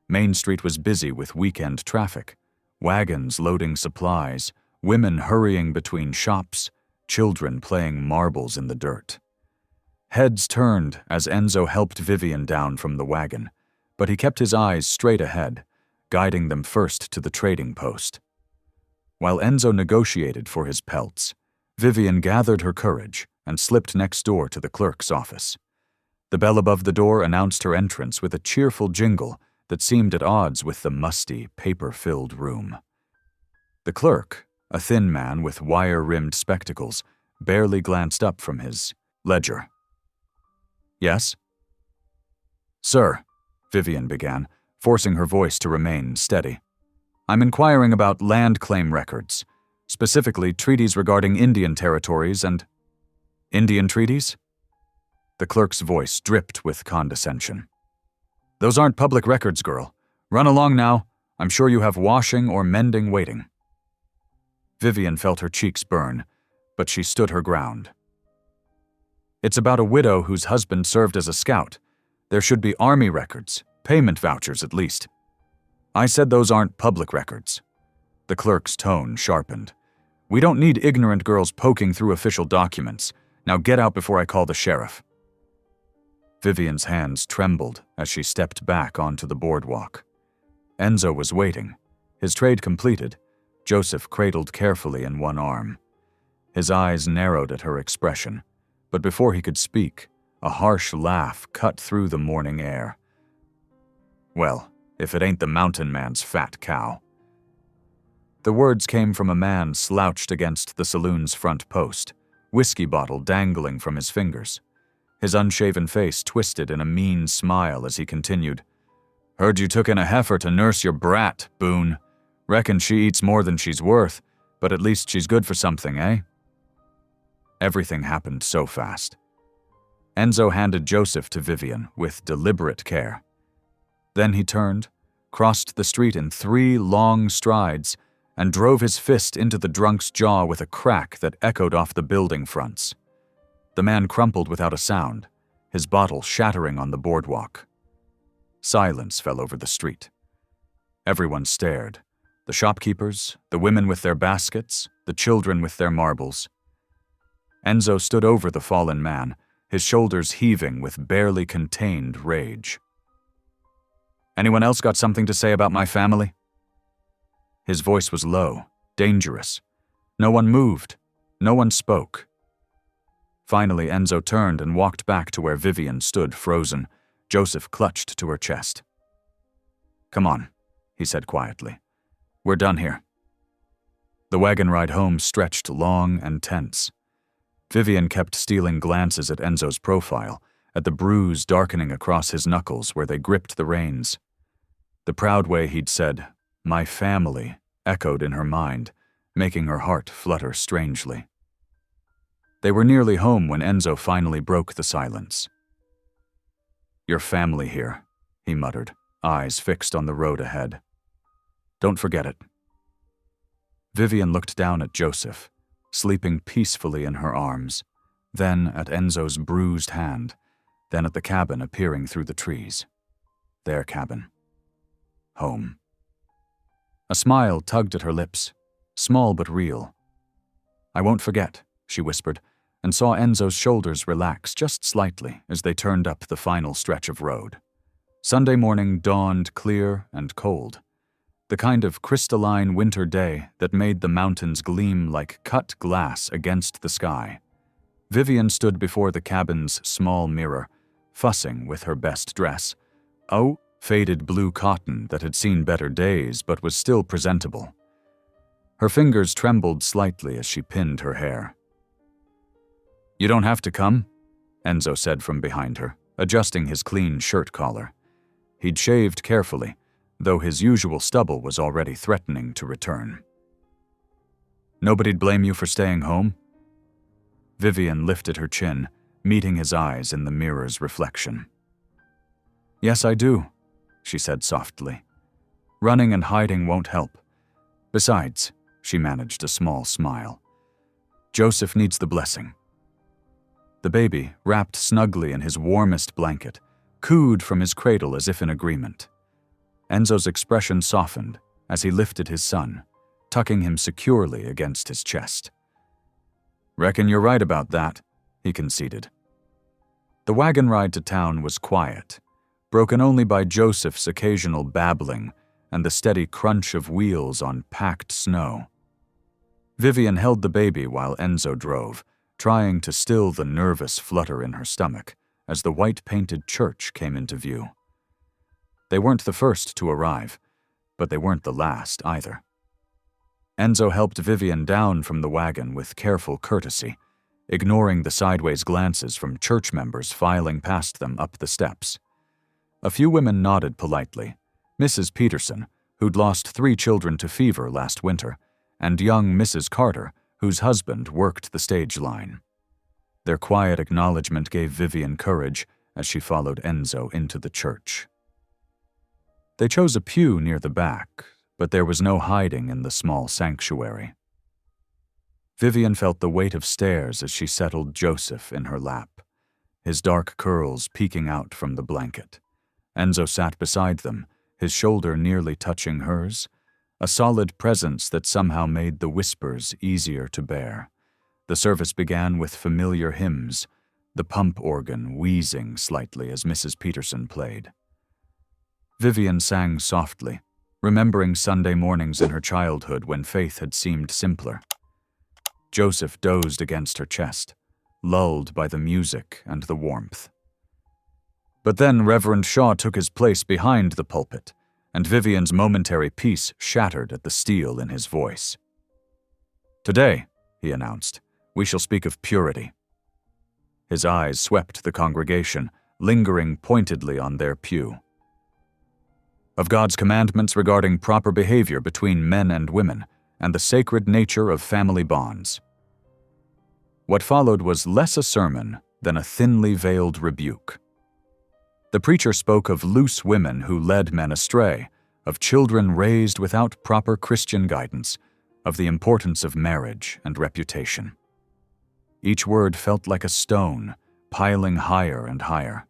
Main Street was busy with weekend traffic, wagons loading supplies, women hurrying between shops, children playing marbles in the dirt. Heads turned as Enzo helped Vivian down from the wagon, but he kept his eyes straight ahead, guiding them first to the trading post. While Enzo negotiated for his pelts, Vivian gathered her courage and slipped next door to the clerk's office. The bell above the door announced her entrance with a cheerful jingle that seemed at odds with the musty, paper-filled room. The clerk, a thin man with wire-rimmed spectacles, barely glanced up from his ledger. "Yes?" "Sir," Vivian began, forcing her voice to remain steady. "I'm inquiring about land claim records, specifically treaties regarding Indian territories and—" "Indian treaties?" The clerk's voice dripped with condescension. "Those aren't public records, girl. Run along now. I'm sure you have washing or mending waiting." Vivian felt her cheeks burn, but she stood her ground. "It's about a widow whose husband served as a scout. There should be army records, payment vouchers at least." "I said those aren't public records." The clerk's tone sharpened. "We don't need ignorant girls poking through official documents. Now get out before I call the sheriff." Vivian's hands trembled as she stepped back onto the boardwalk. Enzo was waiting. His trade completed, Joseph cradled carefully in one arm. His eyes narrowed at her expression, but before he could speak, a harsh laugh cut through the morning air. "Well, if it ain't the mountain man's fat cow." The words came from a man slouched against the saloon's front post, whiskey bottle dangling from his fingers. His unshaven face twisted in a mean smile as he continued, "Heard you took in a heifer to nurse your brat, Boone. Reckon she eats more than she's worth, but at least she's good for something, eh?" Everything happened so fast. Enzo handed Joseph to Vivian with deliberate care. Then he turned, crossed the street in 3 long strides, and drove his fist into the drunk's jaw with a crack that echoed off the building fronts. The man crumpled without a sound, his bottle shattering on the boardwalk. Silence fell over the street. Everyone stared. The shopkeepers, the women with their baskets, the children with their marbles. Enzo stood over the fallen man, his shoulders heaving with barely contained rage. "Anyone else got something to say about my family?" His voice was low, dangerous. No one moved. No one spoke. Finally, Enzo turned and walked back to where Vivian stood frozen, Joseph clutched to her chest. "Come on," he said quietly. "We're done here." The wagon ride home stretched long and tense. Vivian kept stealing glances at Enzo's profile, at the bruise darkening across his knuckles where they gripped the reins. The proud way he'd said, "my family," echoed in her mind, making her heart flutter strangely. They were nearly home when Enzo finally broke the silence. "Your family here," he muttered, eyes fixed on the road ahead. "Don't forget it." Vivian looked down at Joseph, sleeping peacefully in her arms, then at Enzo's bruised hand, then at the cabin appearing through the trees. Their cabin. Home. A smile tugged at her lips, small but real. "I won't forget," she whispered, and saw Enzo's shoulders relax just slightly as they turned up the final stretch of road. Sunday morning dawned clear and cold, the kind of crystalline winter day that made the mountains gleam like cut glass against the sky. Vivian stood before the cabin's small mirror, fussing with her best dress. Faded blue cotton that had seen better days but was still presentable. Her fingers trembled slightly as she pinned her hair. "You don't have to come," Enzo said from behind her, adjusting his clean shirt collar. He'd shaved carefully, though his usual stubble was already threatening to return. "Nobody'd blame you for staying home?" Vivian lifted her chin, meeting his eyes in the mirror's reflection. "Yes, I do," she said softly. "Running and hiding won't help. Besides," she managed a small smile, "Joseph needs the blessing." The baby, wrapped snugly in his warmest blanket, cooed from his cradle as if in agreement. Enzo's expression softened as he lifted his son, tucking him securely against his chest. "Reckon you're right about that," he conceded. The wagon ride to town was quiet, broken only by Joseph's occasional babbling and the steady crunch of wheels on packed snow. Vivian held the baby while Enzo drove, trying to still the nervous flutter in her stomach as the white-painted church came into view. They weren't the first to arrive, but they weren't the last either. Enzo helped Vivian down from the wagon with careful courtesy, ignoring the sideways glances from church members filing past them up the steps. A few women nodded politely. Mrs. Peterson, who'd lost 3 children to fever last winter, and young Mrs. Carter, whose husband worked the stage line. Their quiet acknowledgement gave Vivian courage as she followed Enzo into the church. They chose a pew near the back, but there was no hiding in the small sanctuary. Vivian felt the weight of stairs as she settled Joseph in her lap, his dark curls peeking out from the blanket. Enzo sat beside them, his shoulder nearly touching hers, a solid presence that somehow made the whispers easier to bear. The service began with familiar hymns, the pump organ wheezing slightly as Mrs. Peterson played. Vivian sang softly, remembering Sunday mornings in her childhood when faith had seemed simpler. Joseph dozed against her chest, lulled by the music and the warmth. But then Reverend Shaw took his place behind the pulpit, and Vivian's momentary peace shattered at the steel in his voice. "Today," he announced, "we shall speak of purity." His eyes swept the congregation, lingering pointedly on their pew. "Of God's commandments regarding proper behavior between men and women, and the sacred nature of family bonds." What followed was less a sermon than a thinly veiled rebuke. The preacher spoke of loose women who led men astray, of children raised without proper Christian guidance, of the importance of marriage and reputation. Each word felt like a stone, piling higher and higher.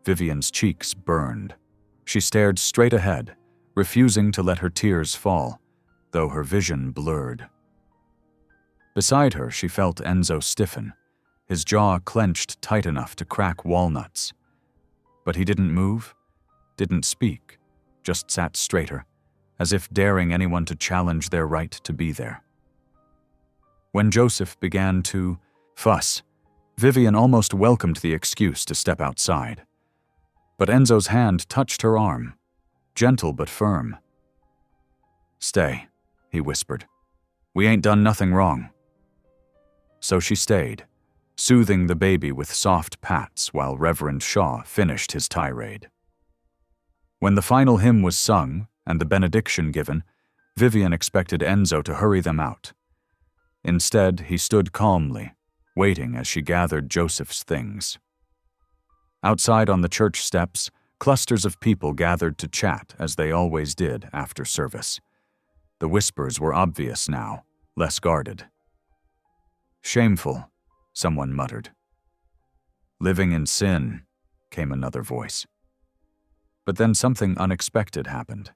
Vivian's cheeks burned. She stared straight ahead, refusing to let her tears fall, though her vision blurred. Beside her, she felt Enzo stiffen, his jaw clenched tight enough to crack walnuts. But he didn't move, didn't speak, just sat straighter, as if daring anyone to challenge their right to be there. When Joseph began to fuss, Vivian almost welcomed the excuse to step outside. But Enzo's hand touched her arm, gentle but firm. "Stay," he whispered. "We ain't done nothing wrong." So she stayed, soothing the baby with soft pats while Reverend Shaw finished his tirade. When the final hymn was sung and the benediction given, Vivian expected Enzo to hurry them out. Instead, he stood calmly, waiting as she gathered Joseph's things. Outside on the church steps, clusters of people gathered to chat as they always did after service. The whispers were obvious now, less guarded. "Shameful," someone muttered. "Living in sin," came another voice. But then something unexpected happened.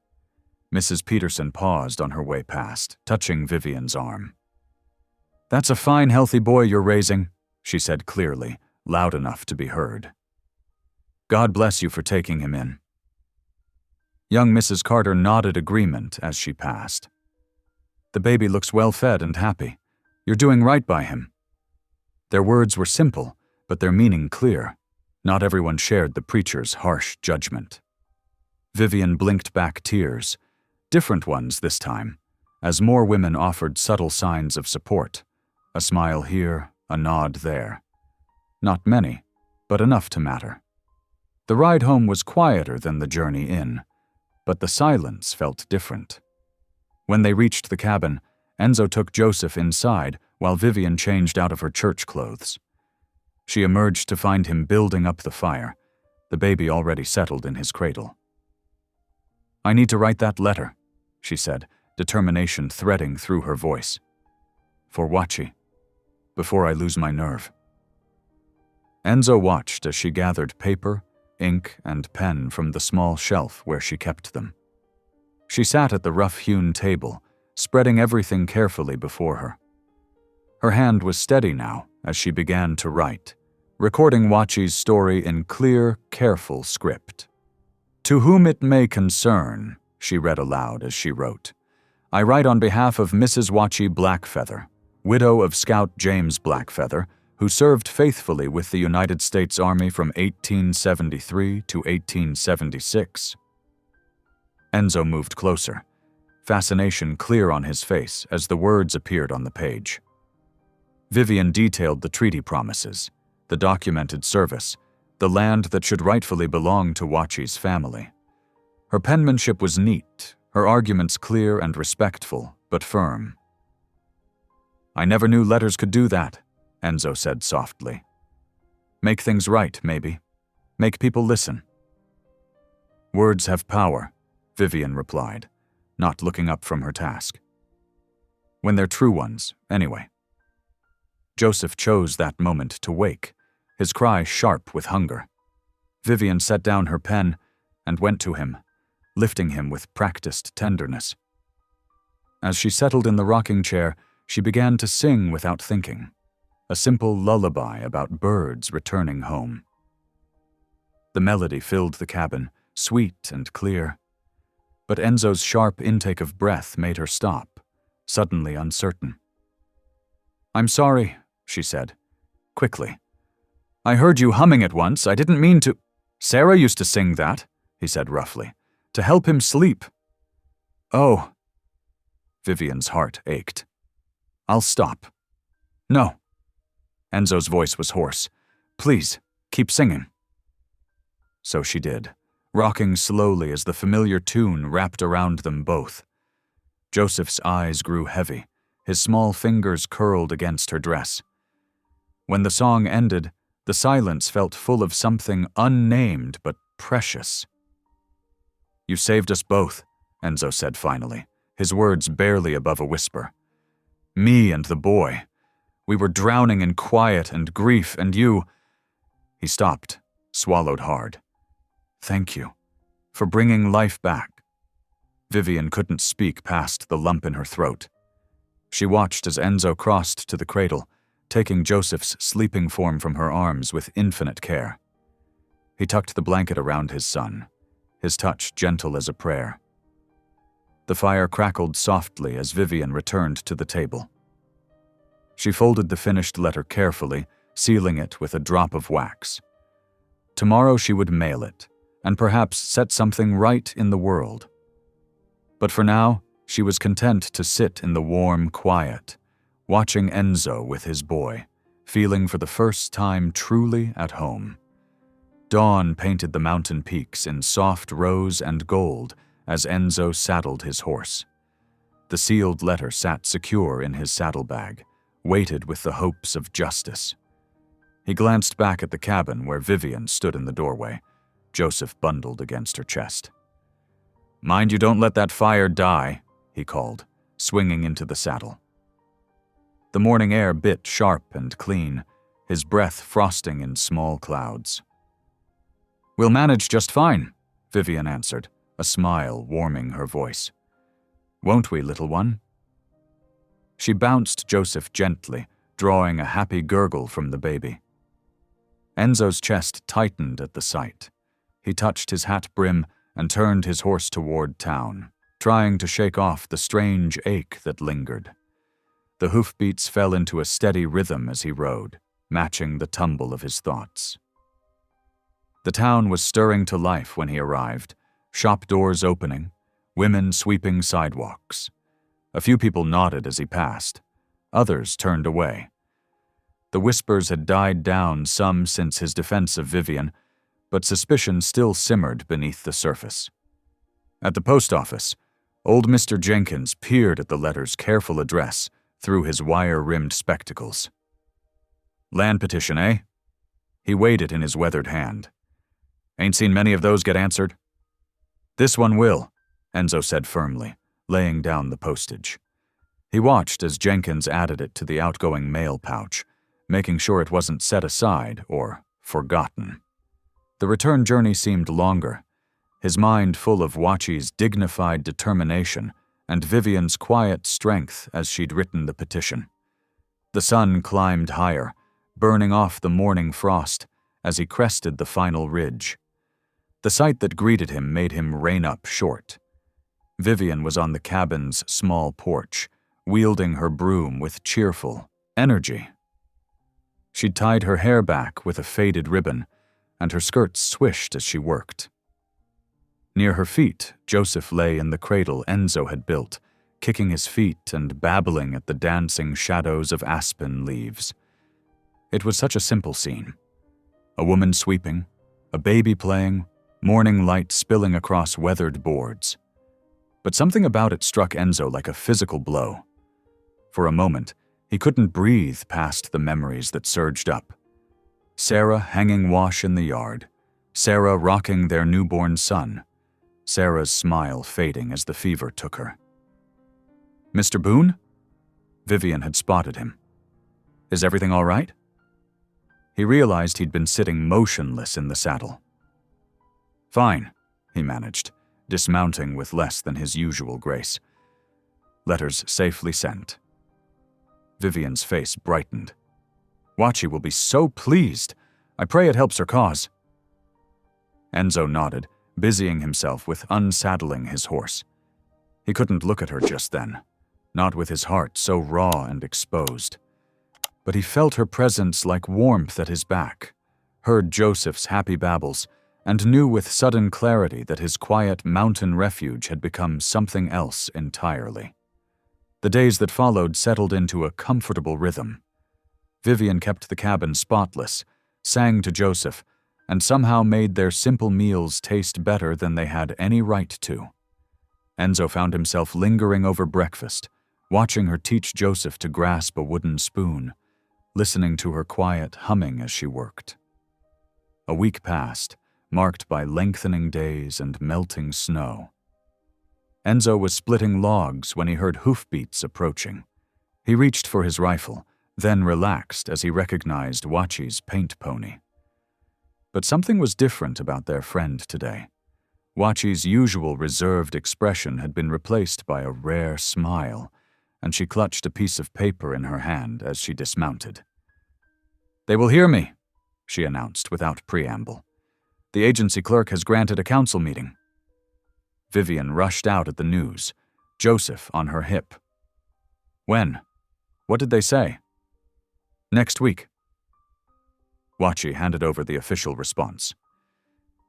Mrs. Peterson paused on her way past, touching Vivian's arm. "That's a fine, healthy boy you're raising," she said clearly, loud enough to be heard. "God bless you for taking him in." Young Mrs. Carter nodded agreement as she passed. "The baby looks well-fed and happy. You're doing right by him." Their words were simple, but their meaning clear. Not everyone shared the preacher's harsh judgment. Vivian blinked back tears, different ones this time, as more women offered subtle signs of support, a smile here, a nod there. Not many, but enough to matter. The ride home was quieter than the journey in, but the silence felt different. When they reached the cabin, Enzo took Joseph inside while Vivian changed out of her church clothes. She emerged to find him building up the fire, the baby already settled in his cradle. "I need to write that letter," she said, determination threading through her voice. "For Wachi, before I lose my nerve." Enzo watched as she gathered paper, ink, and pen from the small shelf where she kept them. She sat at the rough-hewn table, spreading everything carefully before her. Her hand was steady now as she began to write, recording Wachi's story in clear, careful script. "To whom it may concern, she read aloud as she wrote. I write on behalf of Mrs. Watchie Blackfeather, widow of Scout James Blackfeather, who served faithfully with the United States Army from 1873 to 1876. Enzo moved closer, fascination clear on his face as the words appeared on the page. Vivian detailed the treaty promises, the documented service, the land that should rightfully belong to Watchie's family. Her penmanship was neat, her arguments clear and respectful, but firm. I never knew letters could do that, Enzo said softly. Make things right, maybe. Make people listen. Words have power, Vivian replied, not looking up from her task. When they're true ones, anyway. Joseph chose that moment to wake, his cry sharp with hunger. Vivian set down her pen and went to him, lifting him with practiced tenderness. As she settled in the rocking chair, she began to sing without thinking, a simple lullaby about birds returning home. The melody filled the cabin, sweet and clear. But Enzo's sharp intake of breath made her stop, suddenly uncertain. I'm sorry, she said, quickly. I heard you humming it once. I didn't mean to. Sarah used to sing that, he said roughly, to help him sleep. Oh. Vivian's heart ached. I'll stop. No. Enzo's voice was hoarse. Please, keep singing. So she did, rocking slowly as the familiar tune wrapped around them both. Joseph's eyes grew heavy, his small fingers curled against her dress. When the song ended, the silence felt full of something unnamed but precious. You saved us both, Enzo said finally, his words barely above a whisper. Me and the boy. We were drowning in quiet and grief, and you... He stopped, swallowed hard. Thank you, for bringing life back. Vivian couldn't speak past the lump in her throat. She watched as Enzo crossed to the cradle, taking Joseph's sleeping form from her arms with infinite care. He tucked the blanket around his son, his touch gentle as a prayer. The fire crackled softly as Vivian returned to the table. She folded the finished letter carefully, sealing it with a drop of wax. Tomorrow she would mail it, and perhaps set something right in the world. But for now, she was content to sit in the warm quiet, watching Enzo with his boy, feeling for the first time truly at home. Dawn painted the mountain peaks in soft rose and gold as Enzo saddled his horse. The sealed letter sat secure in his saddlebag, weighted with the hopes of justice. He glanced back at the cabin where Vivian stood in the doorway, Joseph bundled against her chest. Mind you don't let that fire die, he called, swinging into the saddle. The morning air bit sharp and clean, his breath frosting in small clouds. We'll manage just fine, Vivian answered, a smile warming her voice. Won't we, little one? She bounced Joseph gently, drawing a happy gurgle from the baby. Enzo's chest tightened at the sight. He touched his hat brim and turned his horse toward town, trying to shake off the strange ache that lingered. The hoofbeats fell into a steady rhythm as he rode, matching the tumble of his thoughts. The town was stirring to life when he arrived, shop doors opening, women sweeping sidewalks. A few people nodded as he passed. Others turned away. The whispers had died down some since his defense of Vivian, but suspicion still simmered beneath the surface. At the post office, old Mr. Jenkins peered at the letter's careful address through his wire-rimmed spectacles. Land petition, eh? He weighed it in his weathered hand. Ain't seen many of those get answered. This one will, Enzo said firmly, laying down the postage. He watched as Jenkins added it to the outgoing mail pouch, making sure it wasn't set aside or forgotten. The return journey seemed longer, his mind full of Watchie's dignified determination and Vivian's quiet strength as she'd written the petition. The sun climbed higher, burning off the morning frost as he crested the final ridge. The sight that greeted him made him rein up short. Vivian was on the cabin's small porch, wielding her broom with cheerful energy. She'd tied her hair back with a faded ribbon, and her skirts swished as she worked. Near her feet, Joseph lay in the cradle Enzo had built, kicking his feet and babbling at the dancing shadows of aspen leaves. It was such a simple scene. A woman sweeping, a baby playing, morning light spilling across weathered boards. But something about it struck Enzo like a physical blow. For a moment, he couldn't breathe past the memories that surged up. Sarah hanging wash in the yard, Sarah rocking their newborn son, Sarah's smile fading as the fever took her. "Mr. Boone?" Vivian had spotted him. "Is everything all right?" He realized he'd been sitting motionless in the saddle. "Fine," he managed, dismounting with less than his usual grace. "Letters safely sent." Vivian's face brightened. "Wachi will be so pleased. I pray it helps her cause." Enzo nodded, busying himself with unsaddling his horse. He couldn't look at her just then, not with his heart so raw and exposed. But he felt her presence like warmth at his back, heard Joseph's happy babbles, and knew with sudden clarity that his quiet mountain refuge had become something else entirely. The days that followed settled into a comfortable rhythm. Vivian kept the cabin spotless, sang to Joseph, and somehow made their simple meals taste better than they had any right to. Enzo found himself lingering over breakfast, watching her teach Joseph to grasp a wooden spoon, listening to her quiet humming as she worked. A week passed, marked by lengthening days and melting snow. Enzo was splitting logs when he heard hoofbeats approaching. He reached for his rifle, then relaxed as he recognized Wachi's paint pony. But something was different about their friend today. Wachi's usual reserved expression had been replaced by a rare smile, and she clutched a piece of paper in her hand as she dismounted. "They will hear me," she announced without preamble. "The agency clerk has granted a council meeting." Vivian rushed out at the news, Joseph on her hip. "When? What did they say?" "Next week." Wachi handed over the official response.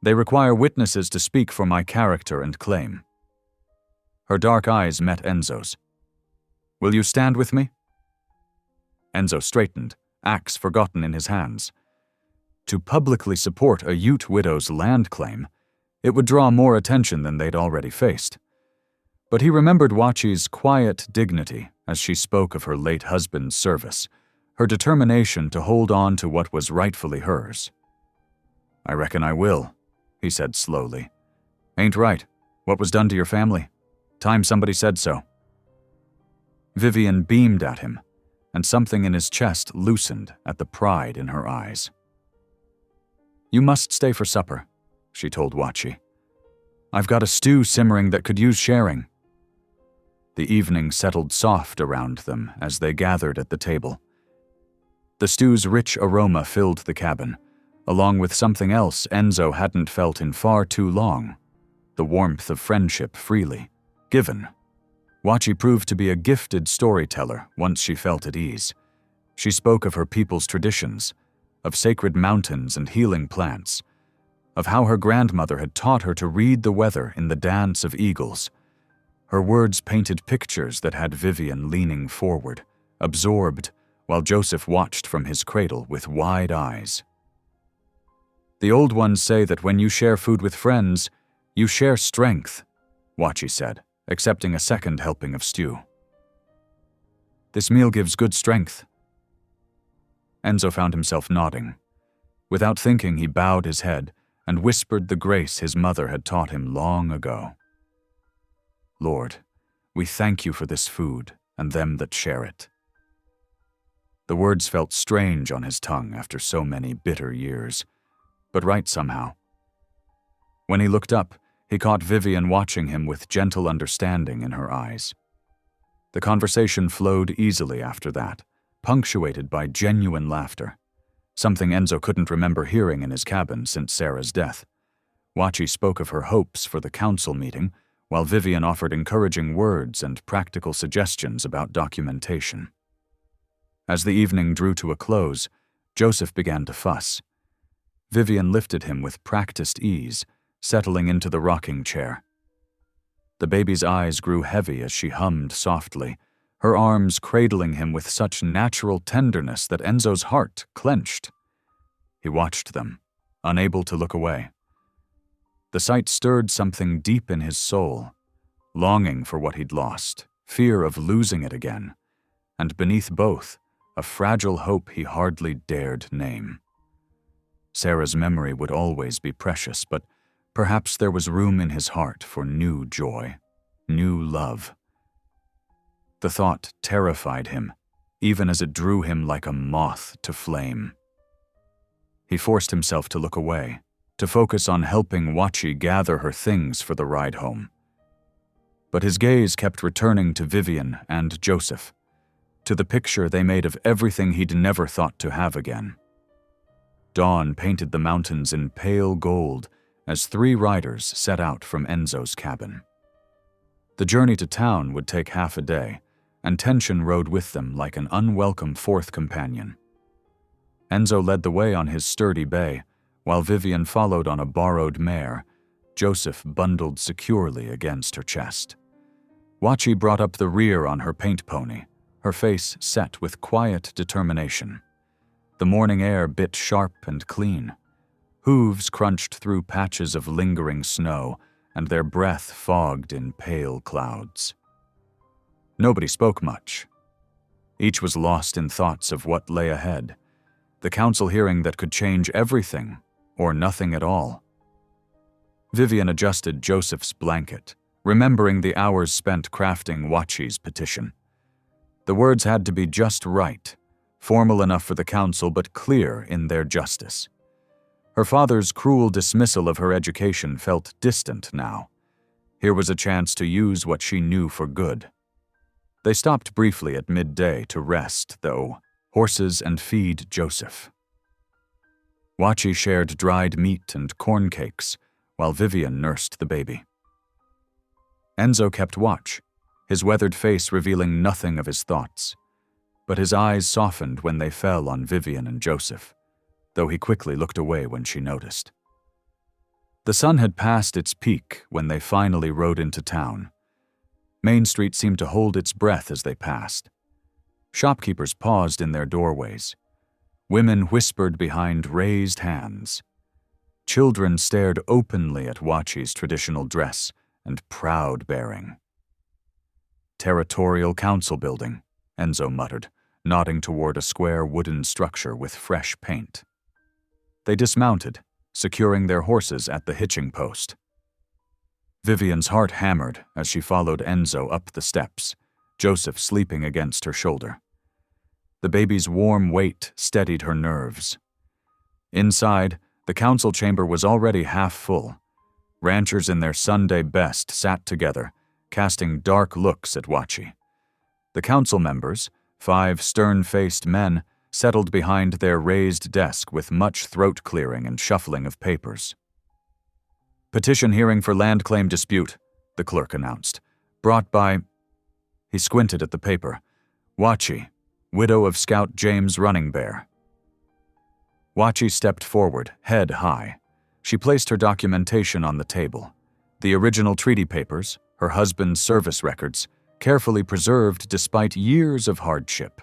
"They require witnesses to speak for my character and claim." Her dark eyes met Enzo's. "Will you stand with me?" Enzo straightened, axe forgotten in his hands. To publicly support a Ute widow's land claim, it would draw more attention than they'd already faced. But he remembered Wachi's quiet dignity as she spoke of her late husband's service, her determination to hold on to what was rightfully hers. "I reckon I will," he said slowly. "Ain't right. What was done to your family? Time somebody said so." Vivian beamed at him, and something in his chest loosened at the pride in her eyes. "You must stay for supper," she told Wachi. "I've got a stew simmering that could use sharing." The evening settled soft around them as they gathered at the table. The stew's rich aroma filled the cabin, along with something else Enzo hadn't felt in far too long, the warmth of friendship freely given. Wachi proved to be a gifted storyteller once she felt at ease. She spoke of her people's traditions, of sacred mountains and healing plants, of how her grandmother had taught her to read the weather in the dance of eagles. Her words painted pictures that had Vivian leaning forward, absorbed, while Joseph watched from his cradle with wide eyes. "The old ones say that when you share food with friends, you share strength," Wachi said, accepting a second helping of stew. "This meal gives good strength." Enzo found himself nodding. Without thinking, he bowed his head and whispered the grace his mother had taught him long ago. "Lord, we thank you for this food and them that share it." The words felt strange on his tongue after so many bitter years, but right somehow. When he looked up, he caught Vivian watching him with gentle understanding in her eyes. The conversation flowed easily after that, punctuated by genuine laughter, something Enzo couldn't remember hearing in his cabin since Sarah's death. Wachi spoke of her hopes for the council meeting, while Vivian offered encouraging words and practical suggestions about documentation. As the evening drew to a close, Joseph began to fuss. Vivian lifted him with practiced ease, settling into the rocking chair. The baby's eyes grew heavy as she hummed softly, her arms cradling him with such natural tenderness that Enzo's heart clenched. He watched them, unable to look away. The sight stirred something deep in his soul, longing for what he'd lost, fear of losing it again, and beneath both, a fragile hope he hardly dared name. Sarah's memory would always be precious, but perhaps there was room in his heart for new joy, new love. The thought terrified him, even as it drew him like a moth to flame. He forced himself to look away, to focus on helping Wachi gather her things for the ride home. But his gaze kept returning to Vivian and Joseph, to the picture they made of everything he'd never thought to have again. Dawn painted the mountains in pale gold as 3 riders set out from Enzo's cabin. The journey to town would take half a day, and tension rode with them like an unwelcome 4th companion. Enzo led the way on his sturdy bay, while Vivian followed on a borrowed mare, Joseph bundled securely against her chest. Wachi brought up the rear on her paint pony, her face set with quiet determination. The morning air bit sharp and clean. Hooves crunched through patches of lingering snow, and their breath fogged in pale clouds. Nobody spoke much. Each was lost in thoughts of what lay ahead, the council hearing that could change everything, or nothing at all. Vivian adjusted Joseph's blanket, remembering the hours spent crafting Wachi's petition. The words had to be just right, formal enough for the council but clear in their justice. Her father's cruel dismissal of her education felt distant now. Here was a chance to use what she knew for good. They stopped briefly at midday to rest, though, horses and feed Joseph. Wachi shared dried meat and corn cakes, while Vivian nursed the baby. Enzo kept watch, his weathered face revealing nothing of his thoughts, but his eyes softened when they fell on Vivian and Joseph, though he quickly looked away when she noticed. The sun had passed its peak when they finally rode into town. Main Street seemed to hold its breath as they passed. Shopkeepers paused in their doorways. Women whispered behind raised hands. Children stared openly at Wachi's traditional dress and proud bearing. Territorial Council Building, Enzo muttered, nodding toward a square wooden structure with fresh paint. They dismounted, securing their horses at the hitching post. Vivian's heart hammered as she followed Enzo up the steps, Joseph sleeping against her shoulder. The baby's warm weight steadied her nerves. Inside, the council chamber was already half full. Ranchers in their Sunday best sat together, casting dark looks at Wachi. The council members, 5 stern-faced men, settled behind their raised desk with much throat-clearing and shuffling of papers. "Petition hearing for land claim dispute," the clerk announced. "Brought by—" He squinted at the paper. "Wachi, widow of Scout James Running Bear." Wachi stepped forward, head high. She placed her documentation on the table. The original treaty papers, her husband's service records, carefully preserved despite years of hardship.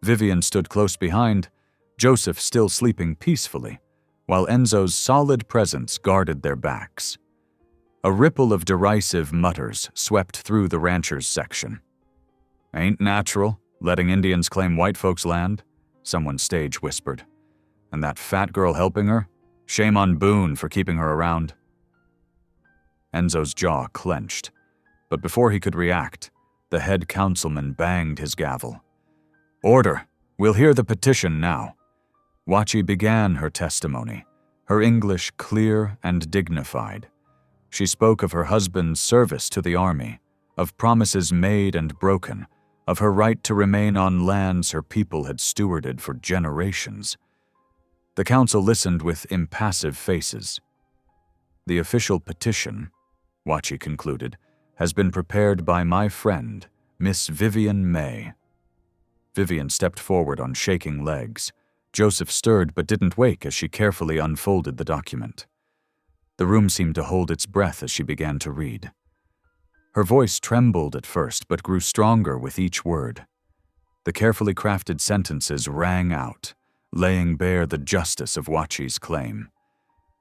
Vivian stood close behind, Joseph still sleeping peacefully, while Enzo's solid presence guarded their backs. A ripple of derisive mutters swept through the ranchers' section. "Ain't natural, letting Indians claim white folks' land," someone stage whispered. "And that fat girl helping her? Shame on Boone for keeping her around." Enzo's jaw clenched, but before he could react, the head councilman banged his gavel. "Order! We'll hear the petition now." Wachi began her testimony, her English clear and dignified. She spoke of her husband's service to the army, of promises made and broken, of her right to remain on lands her people had stewarded for generations. The council listened with impassive faces. The official petition, Wachi concluded, has been prepared by my friend, Miss Vivian May. Vivian stepped forward on shaking legs. Joseph stirred but didn't wake as she carefully unfolded the document. The room seemed to hold its breath as she began to read. Her voice trembled at first but grew stronger with each word. The carefully crafted sentences rang out, laying bare the justice of Wachi's claim.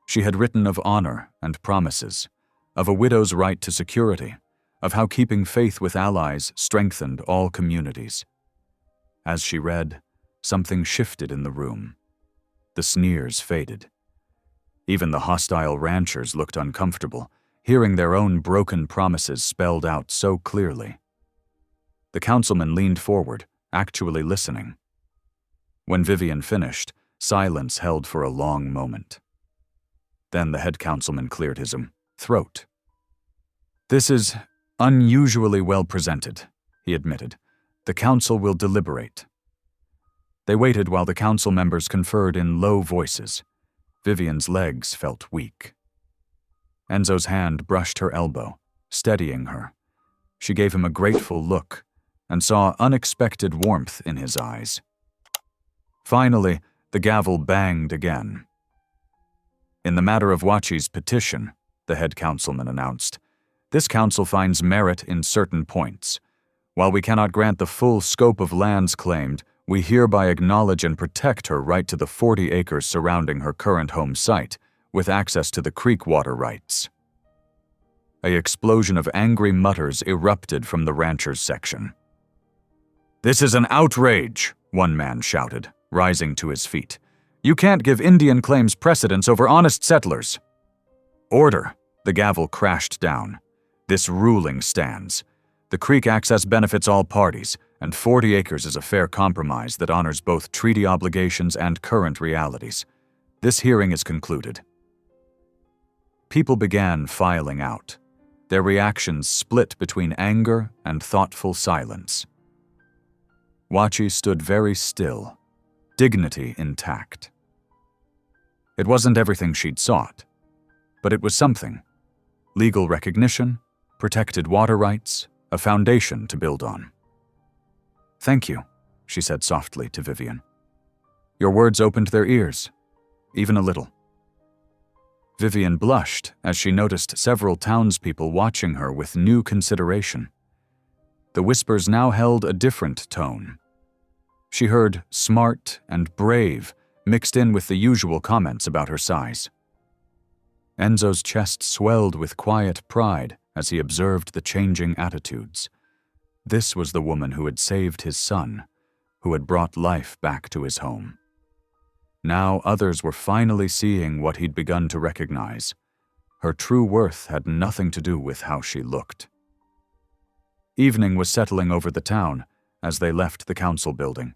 She had written of honor and promises, of a widow's right to security, of how keeping faith with allies strengthened all communities. As she read, something shifted in the room. The sneers faded. Even the hostile ranchers looked uncomfortable, hearing their own broken promises spelled out so clearly. The councilman leaned forward, actually listening. When Vivian finished, silence held for a long moment. Then the head councilman cleared his throat. "This is unusually well presented," he admitted. "The council will deliberate." They waited while the council members conferred in low voices. Vivian's legs felt weak. Enzo's hand brushed her elbow, steadying her. She gave him a grateful look and saw unexpected warmth in his eyes. Finally, the gavel banged again. "In the matter of Wachi's petition," the head councilman announced, "this council finds merit in certain points. While we cannot grant the full scope of lands claimed, we hereby acknowledge and protect her right to the 40 acres surrounding her current home site, with access to the creek water rights." An explosion of angry mutters erupted from the ranchers' section. "This is an outrage," one man shouted, rising to his feet. "You can't give Indian claims precedence over honest settlers." "Order!" The gavel crashed down. "This ruling stands. The creek access benefits all parties, and 40 acres is a fair compromise that honors both treaty obligations and current realities. This hearing is concluded." People began filing out, their reactions split between anger and thoughtful silence. Wachi stood very still, dignity intact. It wasn't everything she'd sought, but it was something. Legal recognition, protected water rights, a foundation to build on. "Thank you," she said softly to Vivian. "Your words opened their ears, even a little." Vivian blushed as she noticed several townspeople watching her with new consideration. The whispers now held a different tone. She heard smart and brave mixed in with the usual comments about her size. Enzo's chest swelled with quiet pride as he observed the changing attitudes. This was the woman who had saved his son, who had brought life back to his home. Now others were finally seeing what he'd begun to recognize. Her true worth had nothing to do with how she looked. Evening was settling over the town as they left the council building.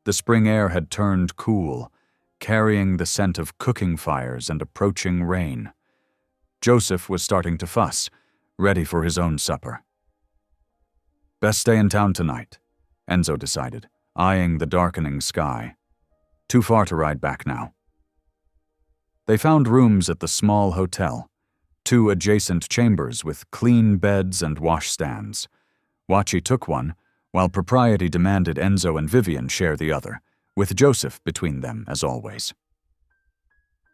The spring air had turned cool, carrying the scent of cooking fires and approaching rain. Joseph was starting to fuss, ready for his own supper. "Best stay in town tonight," Enzo decided, eyeing the darkening sky. "Too far to ride back now." They found rooms at the small hotel, 2 adjacent chambers with clean beds and washstands. Wachi took one, while propriety demanded Enzo and Vivian share the other, with Joseph between them as always.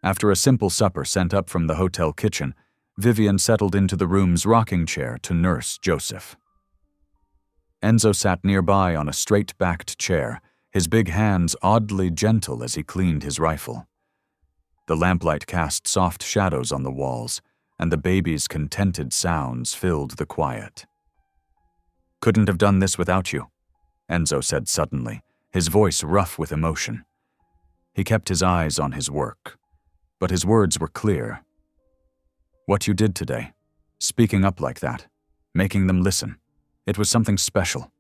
After a simple supper sent up from the hotel kitchen, Vivian settled into the room's rocking chair to nurse Joseph. Enzo sat nearby on a straight-backed chair, his big hands oddly gentle as he cleaned his rifle. The lamplight cast soft shadows on the walls, and the baby's contented sounds filled the quiet. "Couldn't have done this without you," Enzo said suddenly, his voice rough with emotion. He kept his eyes on his work, but his words were clear. "What you did today, speaking up like that, making them listen, it was something special."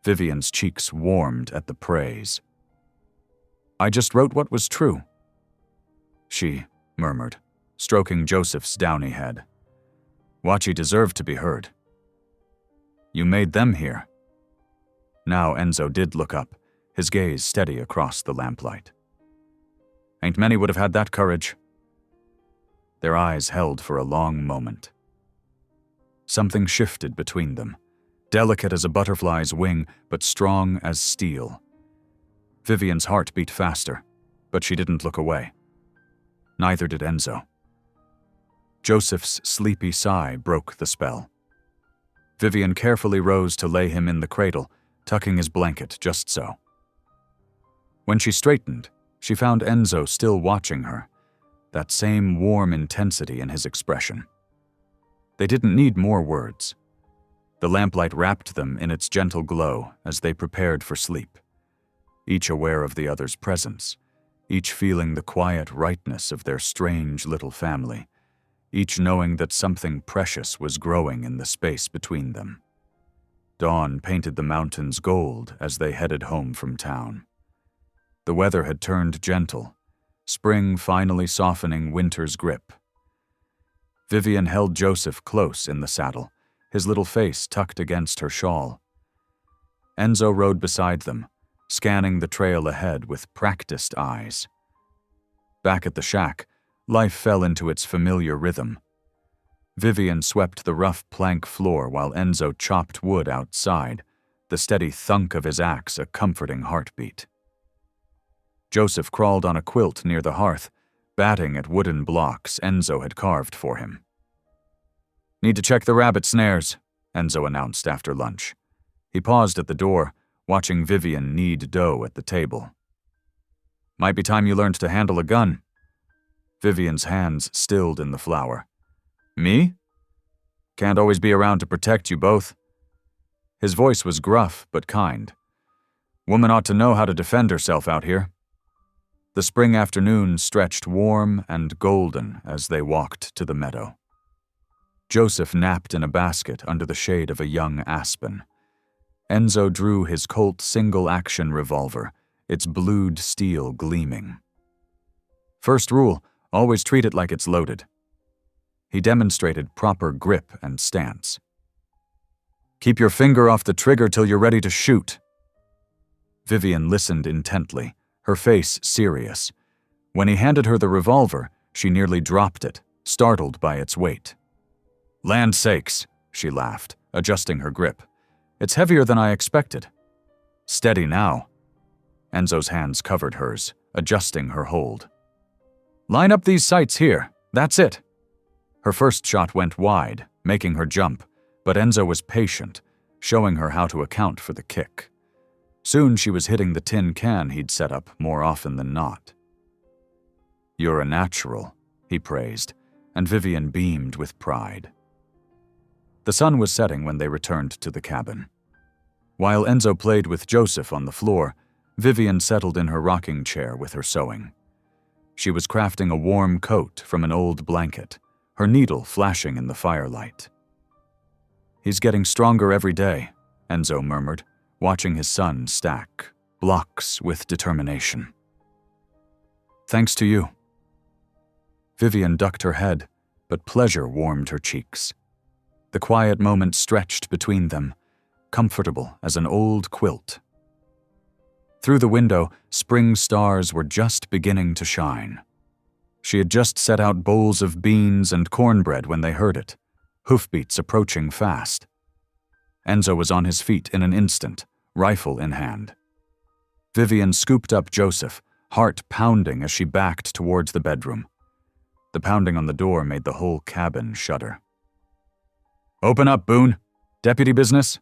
Vivian's cheeks warmed at the praise. "I just wrote what was true," she murmured, stroking Joseph's downy head. "Wachi deserved to be heard." "You made them hear." Now Enzo did look up, his gaze steady across the lamplight. "Ain't many would have had that courage." their eyes held for a long moment. Something shifted between them, delicate as a butterfly's wing, but strong as steel. Vivian's heart beat faster, but she didn't look away. Neither did Enzo. Joseph's sleepy sigh broke the spell. Vivian carefully rose to lay him in the cradle, tucking his blanket just so. When she straightened, she found Enzo still watching her, that same warm intensity in his expression. They didn't need more words. The lamplight wrapped them in its gentle glow as they prepared for sleep, each aware of the other's presence, each feeling the quiet rightness of their strange little family, each knowing that something precious was growing in the space between them. Dawn painted the mountains gold as they headed home from town. The weather had turned gentle, spring finally softening winter's grip. Vivian held Joseph close in the saddle, his little face tucked against her shawl. Enzo rode beside them, scanning the trail ahead with practiced eyes. Back at the shack, life fell into its familiar rhythm. Vivian swept the rough plank floor while Enzo chopped wood outside, the steady thunk of his axe a comforting heartbeat. Joseph crawled on a quilt near the hearth, batting at wooden blocks Enzo had carved for him. "Need to check the rabbit snares," Enzo announced after lunch. He paused at the door, watching Vivian knead dough at the table. "Might be time you learned to handle a gun." Vivian's hands stilled in the flour. "Me? Can't always be around to protect you both." His voice was gruff but kind. "Woman ought to know how to defend herself out here." The spring afternoon stretched warm and golden as they walked to the meadow. Joseph napped in a basket under the shade of a young aspen. Enzo drew his Colt single-action revolver, its blued steel gleaming. First rule, always treat it like it's loaded. He demonstrated proper grip and stance. "Keep your finger off the trigger till you're ready to shoot." Vivian listened intently, her face serious. When he handed her the revolver, she nearly dropped it, startled by its weight. "Land sakes," she laughed, adjusting her grip. "It's heavier than I expected." "Steady now." Enzo's hands covered hers, adjusting her hold. "Line up these sights here. That's it." Her first shot went wide, making her jump, but Enzo was patient, showing her how to account for the kick. Soon she was hitting the tin can he'd set up more often than not. "You're a natural," he praised, and Vivian beamed with pride. The sun was setting when they returned to the cabin. While Enzo played with Joseph on the floor, Vivian settled in her rocking chair with her sewing. She was crafting a warm coat from an old blanket, her needle flashing in the firelight. "He's getting stronger every day," Enzo murmured, watching his son stack blocks with determination. "Thanks to you." Vivian ducked her head, but pleasure warmed her cheeks. The quiet moment stretched between them, comfortable as an old quilt. Through the window, spring stars were just beginning to shine. She had just set out bowls of beans and cornbread when they heard it, hoofbeats approaching fast. Enzo was on his feet in an instant, rifle in hand. Vivian scooped up Joseph, heart pounding as she backed towards the bedroom. The pounding on the door made the whole cabin shudder. "Open up, Boone. Deputy business?"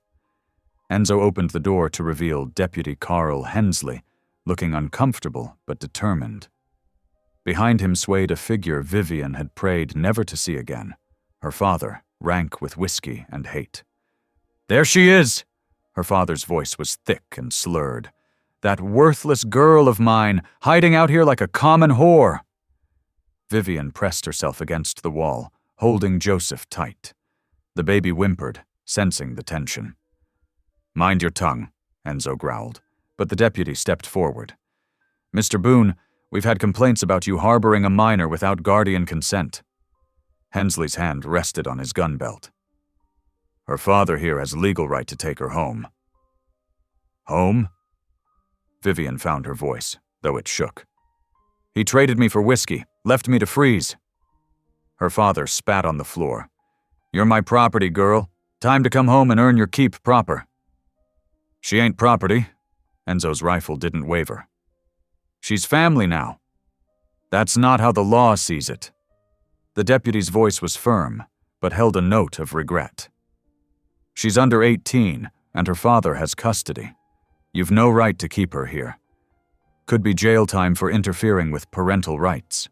Enzo opened the door to reveal Deputy Carl Hensley, looking uncomfortable but determined. Behind him swayed a figure Vivian had prayed never to see again, her father, rank with whiskey and hate. "There she is!" Her father's voice was thick and slurred. "That worthless girl of mine, hiding out here like a common whore." Vivian pressed herself against the wall, holding Joseph tight. The baby whimpered, sensing the tension. "Mind your tongue," Enzo growled, but the deputy stepped forward. "Mr. Boone, we've had complaints about you harboring a minor without guardian consent." Hensley's hand rested on his gun belt. "Her father here has legal right to take her home." "Home?" Vivian found her voice, though it shook. "He traded me for whiskey, left me to freeze." Her father spat on the floor. "You're my property, girl. Time to come home and earn your keep proper." "She ain't property." Enzo's rifle didn't waver. "She's family now." "That's not how the law sees it." The deputy's voice was firm, but held a note of regret. "She's under 18, and her father has custody. You've no right to keep her here. Could be jail time for interfering with parental rights."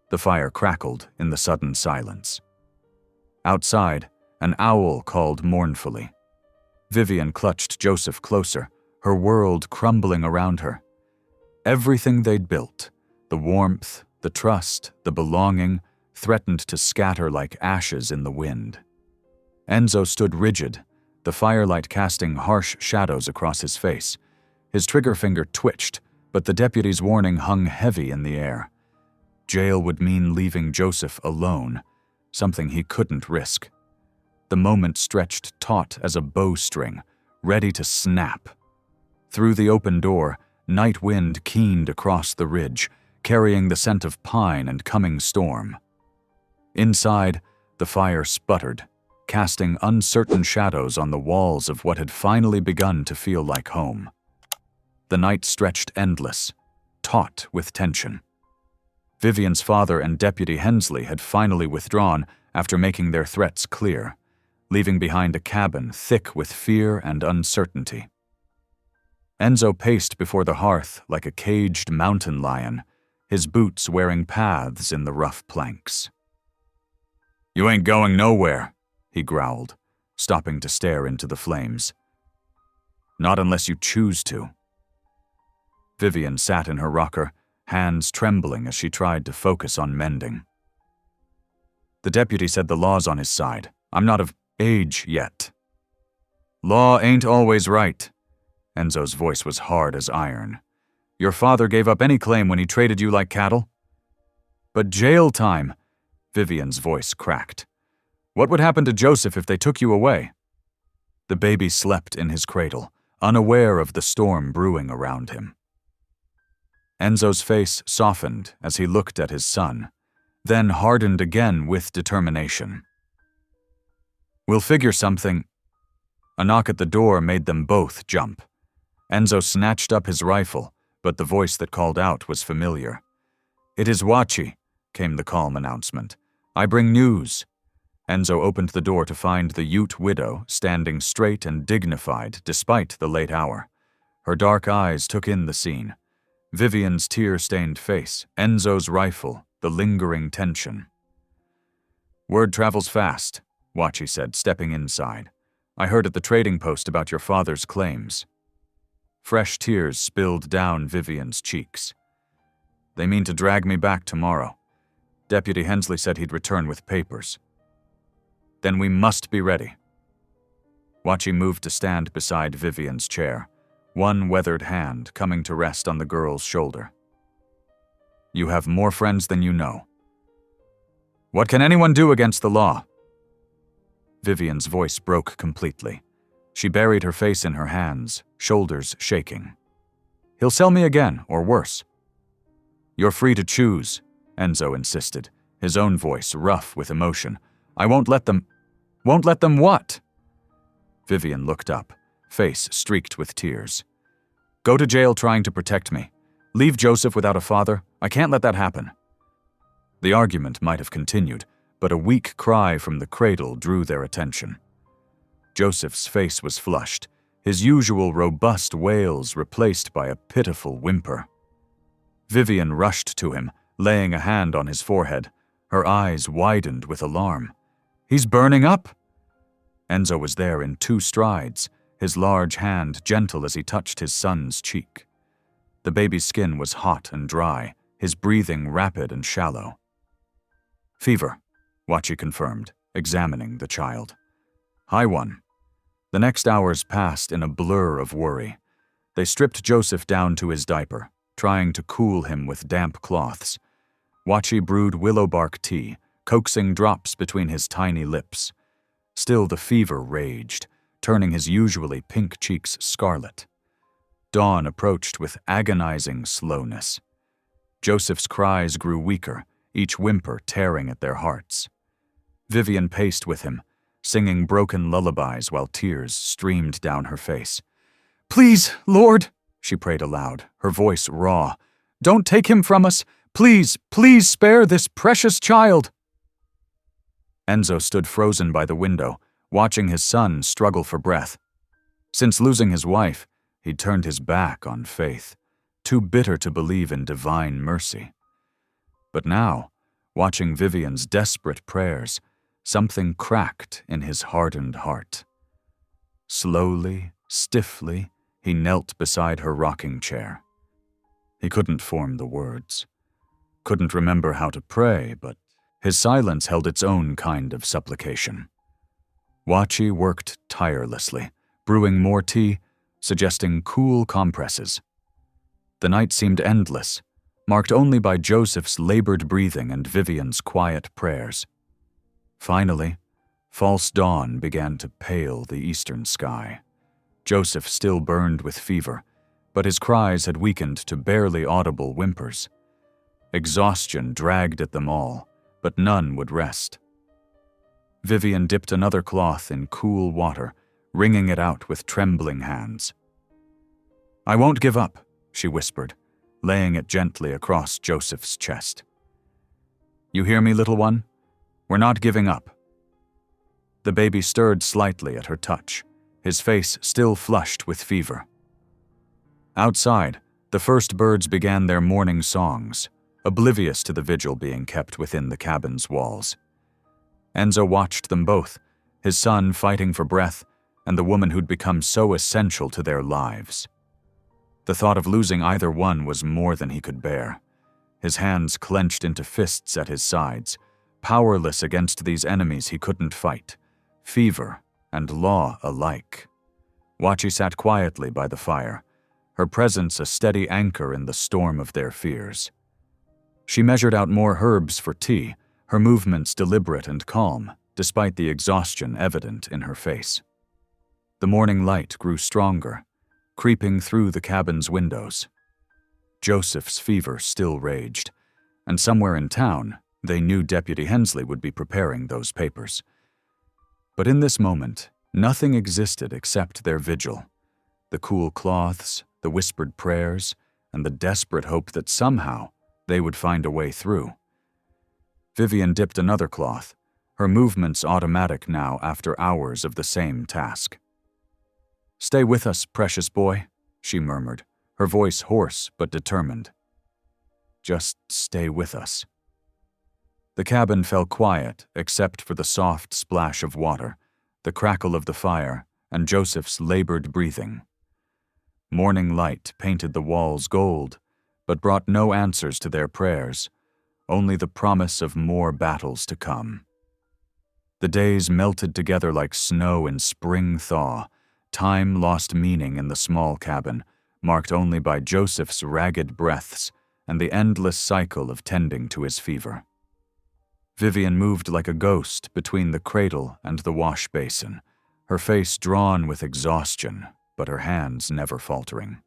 The fire crackled in the sudden silence. Outside, an owl called mournfully. Vivian clutched Joseph closer, her world crumbling around her. Everything they'd built, the warmth, the trust, the belonging, threatened to scatter like ashes in the wind. Enzo stood rigid, the firelight casting harsh shadows across his face. His trigger finger twitched, but the deputy's warning hung heavy in the air. Jail would mean leaving Joseph alone, something he couldn't risk. The moment stretched taut as a bowstring, ready to snap. Through the open door, night wind keened across the ridge, carrying the scent of pine and coming storm. Inside, the fire sputtered, casting uncertain shadows on the walls of what had finally begun to feel like home. The night stretched endless, taut with tension. Vivian's father and Deputy Hensley had finally withdrawn after making their threats clear, leaving behind a cabin thick with fear and uncertainty. Enzo paced before the hearth like a caged mountain lion, his boots wearing paths in the rough planks. "You ain't going nowhere," he growled, stopping to stare into the flames. "Not unless you choose to." Vivian sat in her rocker, hands trembling as she tried to focus on mending. The deputy said the law's on his side. "I'm not of age yet." "Law ain't always right." Enzo's voice was hard as iron. "Your father gave up any claim when he traded you like cattle." "But jail time," Vivian's voice cracked. "What would happen to Joseph if they took you away?" The baby slept in his cradle, unaware of the storm brewing around him. Enzo's face softened as he looked at his son, then hardened again with determination. "We'll figure something." A knock at the door made them both jump. Enzo snatched up his rifle, but the voice that called out was familiar. "It is Wachi," came the calm announcement. "I bring news." Enzo opened the door to find the Ute widow standing straight and dignified despite the late hour. Her dark eyes took in the scene. Vivian's tear-stained face, Enzo's rifle, the lingering tension. "Word travels fast," Wachi said, stepping inside. "I heard at the trading post about your father's claims." Fresh tears spilled down Vivian's cheeks. "They mean to drag me back tomorrow. Deputy Hensley said he'd return with papers." "Then we must be ready." Wachi moved to stand beside Vivian's chair, one weathered hand coming to rest on the girl's shoulder. "You have more friends than you know." "What can anyone do against the law?" Vivian's voice broke completely. She buried her face in her hands, shoulders shaking. "He'll sell me again, or worse." "You're free to choose," Enzo insisted, his own voice rough with emotion. "I won't let them—" "Won't let them what?" Vivian looked up, face streaked with tears. "Go to jail trying to protect me. Leave Joseph without a father. I can't let that happen." The argument might have continued, but a weak cry from the cradle drew their attention. Joseph's face was flushed, his usual robust wails replaced by a pitiful whimper. Vivian rushed to him, laying a hand on his forehead. Her eyes widened with alarm. "He's burning up!" Enzo was there in 2 strides, his large hand gentle as he touched his son's cheek. The baby's skin was hot and dry, his breathing rapid and shallow. "Fever," Wachi confirmed, examining the child. "High one." The next hours passed in a blur of worry. They stripped Joseph down to his diaper, trying to cool him with damp cloths. Wachi brewed willow bark tea, coaxing drops between his tiny lips. Still the fever raged, turning his usually pink cheeks scarlet. Dawn approached with agonizing slowness. Joseph's cries grew weaker, each whimper tearing at their hearts. Vivian paced with him, singing broken lullabies while tears streamed down her face. "Please, Lord," she prayed aloud, her voice raw, "don't take him from us. Please, please spare this precious child." Enzo stood frozen by the window, watching his son struggle for breath. Since losing his wife, he'd turned his back on faith, too bitter to believe in divine mercy. But now, watching Vivian's desperate prayers, something cracked in his hardened heart. Slowly, stiffly, he knelt beside her rocking chair. He couldn't form the words, couldn't remember how to pray, but his silence held its own kind of supplication. Wachi worked tirelessly, brewing more tea, suggesting cool compresses. The night seemed endless, marked only by Joseph's labored breathing and Vivian's quiet prayers. Finally, false dawn began to pale the eastern sky. Joseph still burned with fever, but his cries had weakened to barely audible whimpers. Exhaustion dragged at them all, but none would rest. Vivian dipped another cloth in cool water, wringing it out with trembling hands. "I won't give up," she whispered, laying it gently across Joseph's chest. "You hear me, little one? We're not giving up." The baby stirred slightly at her touch, his face still flushed with fever. Outside, the first birds began their morning songs, oblivious to the vigil being kept within the cabin's walls. Enzo watched them both, his son fighting for breath, and the woman who'd become so essential to their lives. The thought of losing either one was more than he could bear. His hands clenched into fists at his sides, powerless against these enemies he couldn't fight, fever and law alike. Wachi sat quietly by the fire, her presence a steady anchor in the storm of their fears. She measured out more herbs for tea, her movements deliberate and calm, despite the exhaustion evident in her face. The morning light grew stronger, creeping through the cabin's windows. Joseph's fever still raged, and somewhere in town, they knew Deputy Hensley would be preparing those papers. But in this moment, nothing existed except their vigil, the cool cloths, the whispered prayers, and the desperate hope that somehow they would find a way through. Vivian dipped another cloth, her movements automatic now after hours of the same task. "Stay with us, precious boy," she murmured, her voice hoarse but determined. "Just stay with us." The cabin fell quiet except for the soft splash of water, the crackle of the fire, and Joseph's labored breathing. Morning light painted the walls gold, but brought no answers to their prayers, only the promise of more battles to come. The days melted together like snow in spring thaw. Time lost meaning in the small cabin, marked only by Joseph's ragged breaths and the endless cycle of tending to his fever. Vivian moved like a ghost between the cradle and the wash basin, her face drawn with exhaustion, but her hands never faltering.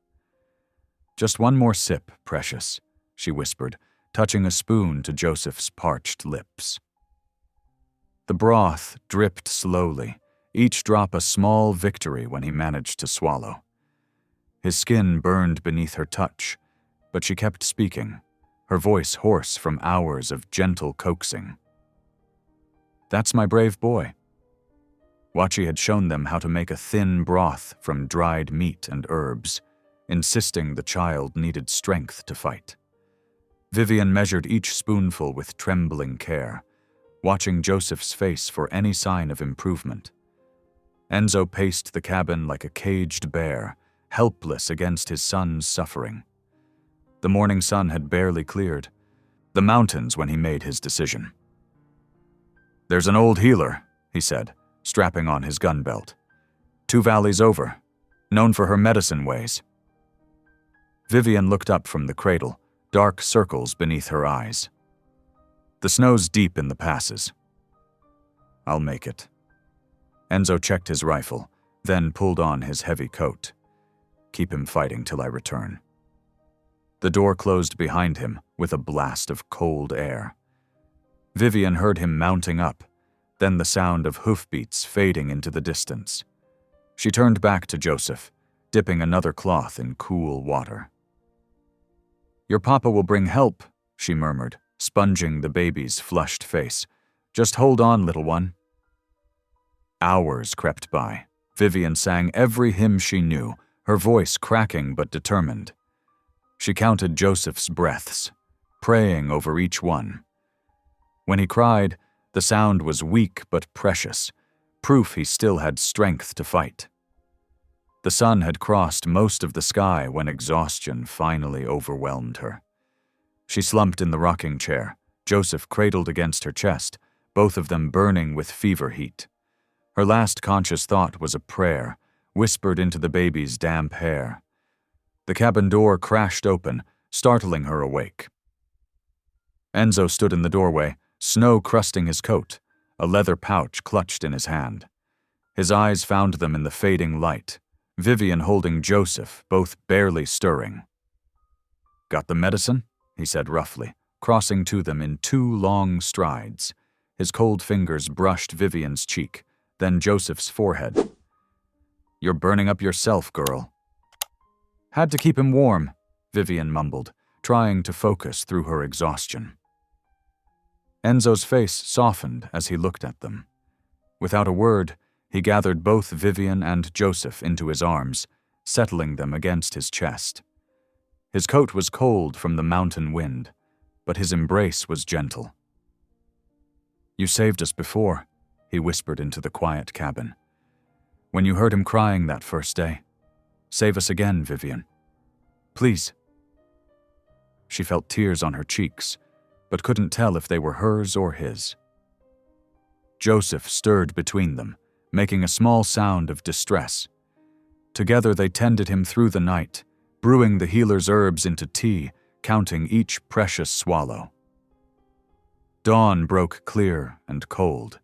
"Just one more sip, precious," she whispered, touching a spoon to Joseph's parched lips. The broth dripped slowly, each drop a small victory when he managed to swallow. His skin burned beneath her touch, but she kept speaking, her voice hoarse from hours of gentle coaxing. "That's my brave boy." Wachi had shown them how to make a thin broth from dried meat and herbs, insisting the child needed strength to fight. Vivian measured each spoonful with trembling care, watching Joseph's face for any sign of improvement. Enzo paced the cabin like a caged bear, helpless against his son's suffering. The morning sun had barely cleared, the mountains when he made his decision. "There's an old healer," he said, strapping on his gun belt. "2 valleys over, known for her medicine ways." Vivian looked up from the cradle, dark circles beneath her eyes. "The snow's deep in the passes." "I'll make it." Enzo checked his rifle, then pulled on his heavy coat. "Keep him fighting till I return." The door closed behind him with a blast of cold air. Vivian heard him mounting up, then the sound of hoofbeats fading into the distance. She turned back to Joseph, dipping another cloth in cool water. "Your papa will bring help," she murmured, sponging the baby's flushed face. "Just hold on, little one." Hours crept by. Vivian sang every hymn she knew, her voice cracking but determined. She counted Joseph's breaths, praying over each one. When he cried, the sound was weak but precious, proof he still had strength to fight. The sun had crossed most of the sky when exhaustion finally overwhelmed her. She slumped in the rocking chair, Joseph cradled against her chest, both of them burning with fever heat. Her last conscious thought was a prayer, whispered into the baby's damp hair. The cabin door crashed open, startling her awake. Enzo stood in the doorway, snow crusting his coat, a leather pouch clutched in his hand. His eyes found them in the fading light, Vivian holding Joseph, both barely stirring. "Got the medicine?" he said roughly, crossing to them in 2 long strides. His cold fingers brushed Vivian's cheek, then Joseph's forehead. "You're burning up yourself, girl." "Had to keep him warm," Vivian mumbled, trying to focus through her exhaustion. Enzo's face softened as he looked at them. Without a word, he gathered both Vivian and Joseph into his arms, settling them against his chest. His coat was cold from the mountain wind, but his embrace was gentle. "You saved us before," he whispered into the quiet cabin. "When you heard him crying that first day. Save us again, Vivian. Please." She felt tears on her cheeks, but couldn't tell if they were hers or his. Joseph stirred between them, making a small sound of distress. Together they tended him through the night, brewing the healer's herbs into tea, counting each precious swallow. Dawn broke clear and cold.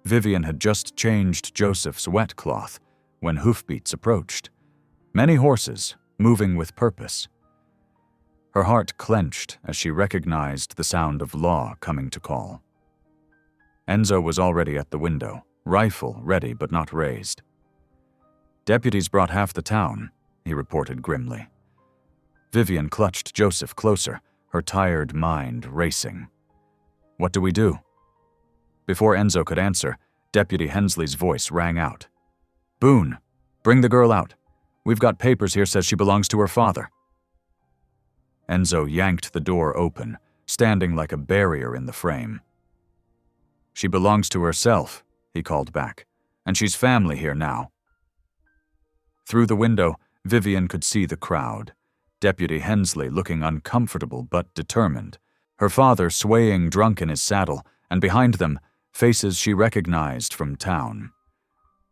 Vivian had just changed Joseph's wet cloth when hoofbeats approached. Many horses, moving with purpose. Her heart clenched as she recognized the sound of law coming to call. Enzo was already at the window, rifle ready but not raised. "Deputies brought half the town," he reported grimly. Vivian clutched Joseph closer, her tired mind racing. "What do we do?" Before Enzo could answer, Deputy Hensley's voice rang out. "Boone, bring the girl out. We've got papers here says she belongs to her father." Enzo yanked the door open, standing like a barrier in the frame. "She belongs to herself," he called back, "and she's family here now." Through the window, Vivian could see the crowd. Deputy Hensley looking uncomfortable but determined, her father swaying drunk in his saddle, and behind them, faces she recognized from town.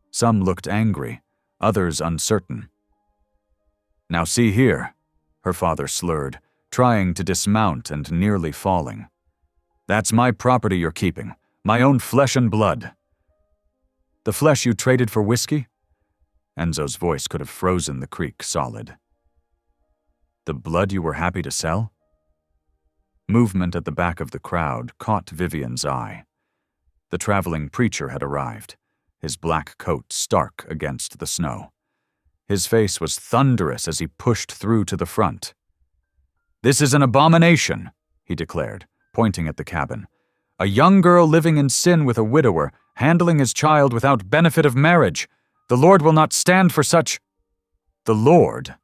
Some looked angry, others uncertain. "Now see here," her father slurred, trying to dismount and nearly falling. "That's my property you're keeping, my own flesh and blood." "The flesh you traded for whiskey?" Enzo's voice could have frozen the creek solid. "The blood you were happy to sell?" Movement at the back of the crowd caught Vivian's eye. The traveling preacher had arrived, his black coat stark against the snow. His face was thunderous as he pushed through to the front. "This is an abomination," he declared, pointing at the cabin. "A young girl living in sin with a widower, handling his child without benefit of marriage. The Lord will not stand for such—" "The Lord?"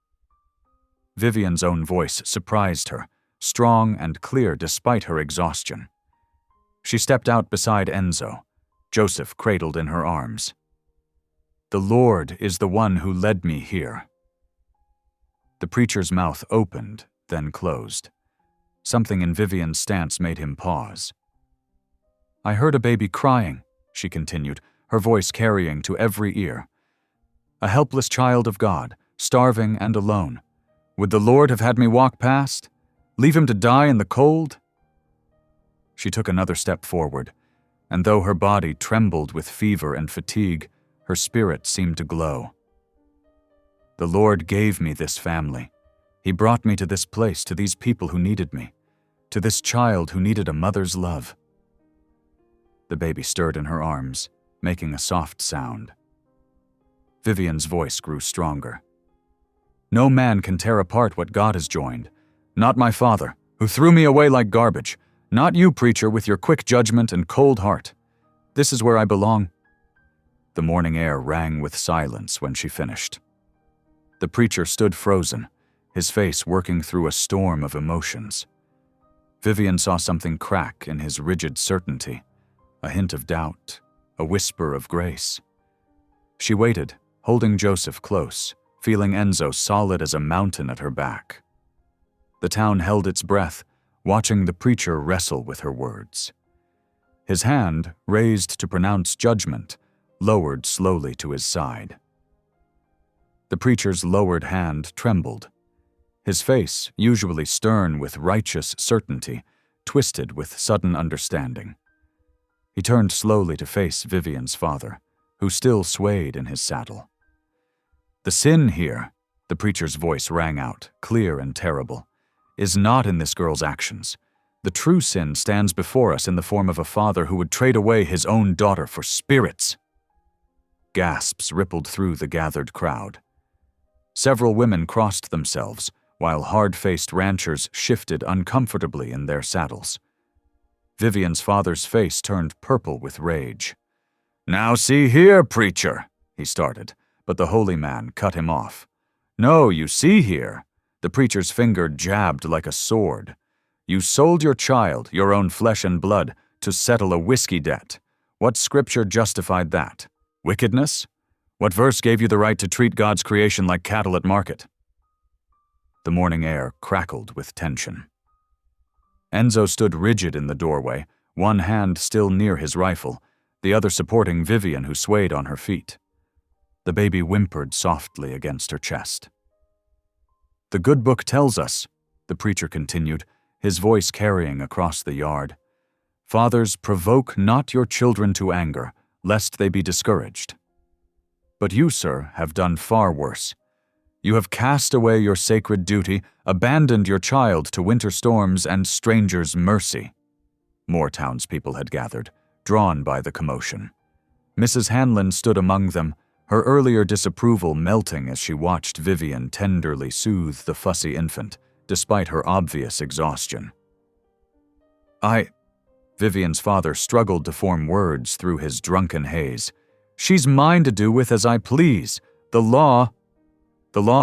Vivian's own voice surprised her, strong and clear despite her exhaustion. She stepped out beside Enzo, Joseph cradled in her arms. "The Lord is the one who led me here." The preacher's mouth opened, then closed. Something in Vivian's stance made him pause. "I heard a baby crying," she continued, her voice carrying to every ear. "A helpless child of God, starving and alone. Would the Lord have had me walk past? Leave him to die in the cold?" She took another step forward, and though her body trembled with fever and fatigue, her spirit seemed to glow. "The Lord gave me this family. He brought me to this place, to these people who needed me, to this child who needed a mother's love. The baby stirred in her arms, making a soft sound. Vivian's voice grew stronger. No man can tear apart what God has joined. Not my father, who threw me away like garbage. Not you, preacher, with your quick judgment and cold heart. This is where I belong. The morning air rang with silence when she finished. The preacher stood frozen, his face working through a storm of emotions. Vivian saw something crack in his rigid certainty, a hint of doubt, a whisper of grace. She waited, holding Joseph close, feeling Enzo solid as a mountain at her back. The town held its breath, watching the preacher wrestle with her words. His hand, raised to pronounce judgment, lowered slowly to his side. The preacher's lowered hand trembled. His face, usually stern with righteous certainty, twisted with sudden understanding. He turned slowly to face Vivian's father, who still swayed in his saddle. The sin here, the preacher's voice rang out, clear and terrible, is not in this girl's actions. The true sin stands before us in the form of a father who would trade away his own daughter for spirits. Gasps rippled through the gathered crowd. Several women crossed themselves, while hard-faced ranchers shifted uncomfortably in their saddles. Vivian's father's face turned purple with rage. "Now see here, preacher," he started, but the holy man cut him off. "No, you see here." The preacher's finger jabbed like a sword. "You sold your child, your own flesh and blood, to settle a whiskey debt. What scripture justified that? Wickedness? What verse gave you the right to treat God's creation like cattle at market?" The morning air crackled with tension. Enzo stood rigid in the doorway, one hand still near his rifle, the other supporting Vivian, who swayed on her feet. The baby whimpered softly against her chest. "The good book tells us," the preacher continued, his voice carrying across the yard, "Fathers, provoke not your children to anger, lest they be discouraged. But you, sir, have done far worse. You have cast away your sacred duty, abandoned your child to winter storms and strangers' mercy." More townspeople had gathered, drawn by the commotion. Mrs. Hanlon stood among them, her earlier disapproval melting as she watched Vivian tenderly soothe the fussy infant, despite her obvious exhaustion. Vivian's father struggled to form words through his drunken haze. "She's mine to do with as I please. The law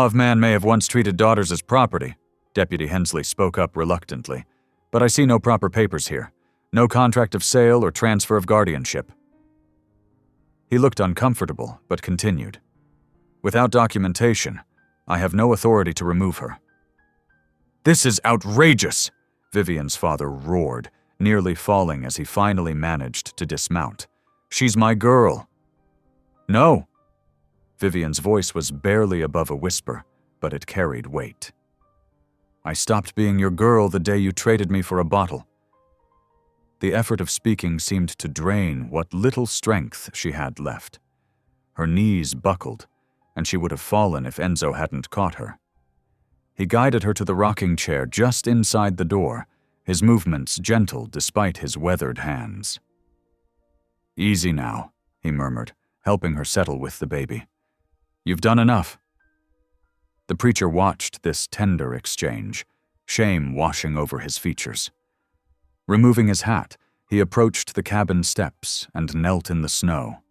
of man may have once treated daughters as property," Deputy Hensley spoke up reluctantly, "but I see no proper papers here. No contract of sale or transfer of guardianship." He looked uncomfortable, but continued. "Without documentation, I have no authority to remove her." "This is outrageous!" Vivian's father roared, nearly falling as he finally managed to dismount. "She's my girl." "No." Vivian's voice was barely above a whisper, but it carried weight. "I stopped being your girl the day you traded me for a bottle." The effort of speaking seemed to drain what little strength she had left. Her knees buckled, and she would have fallen if Enzo hadn't caught her. He guided her to the rocking chair just inside the door, his movements gentle despite his weathered hands. "Easy now," he murmured, helping her settle with the baby. "You've done enough." The preacher watched this tender exchange, shame washing over his features. Removing his hat, he approached the cabin steps and knelt in the snow.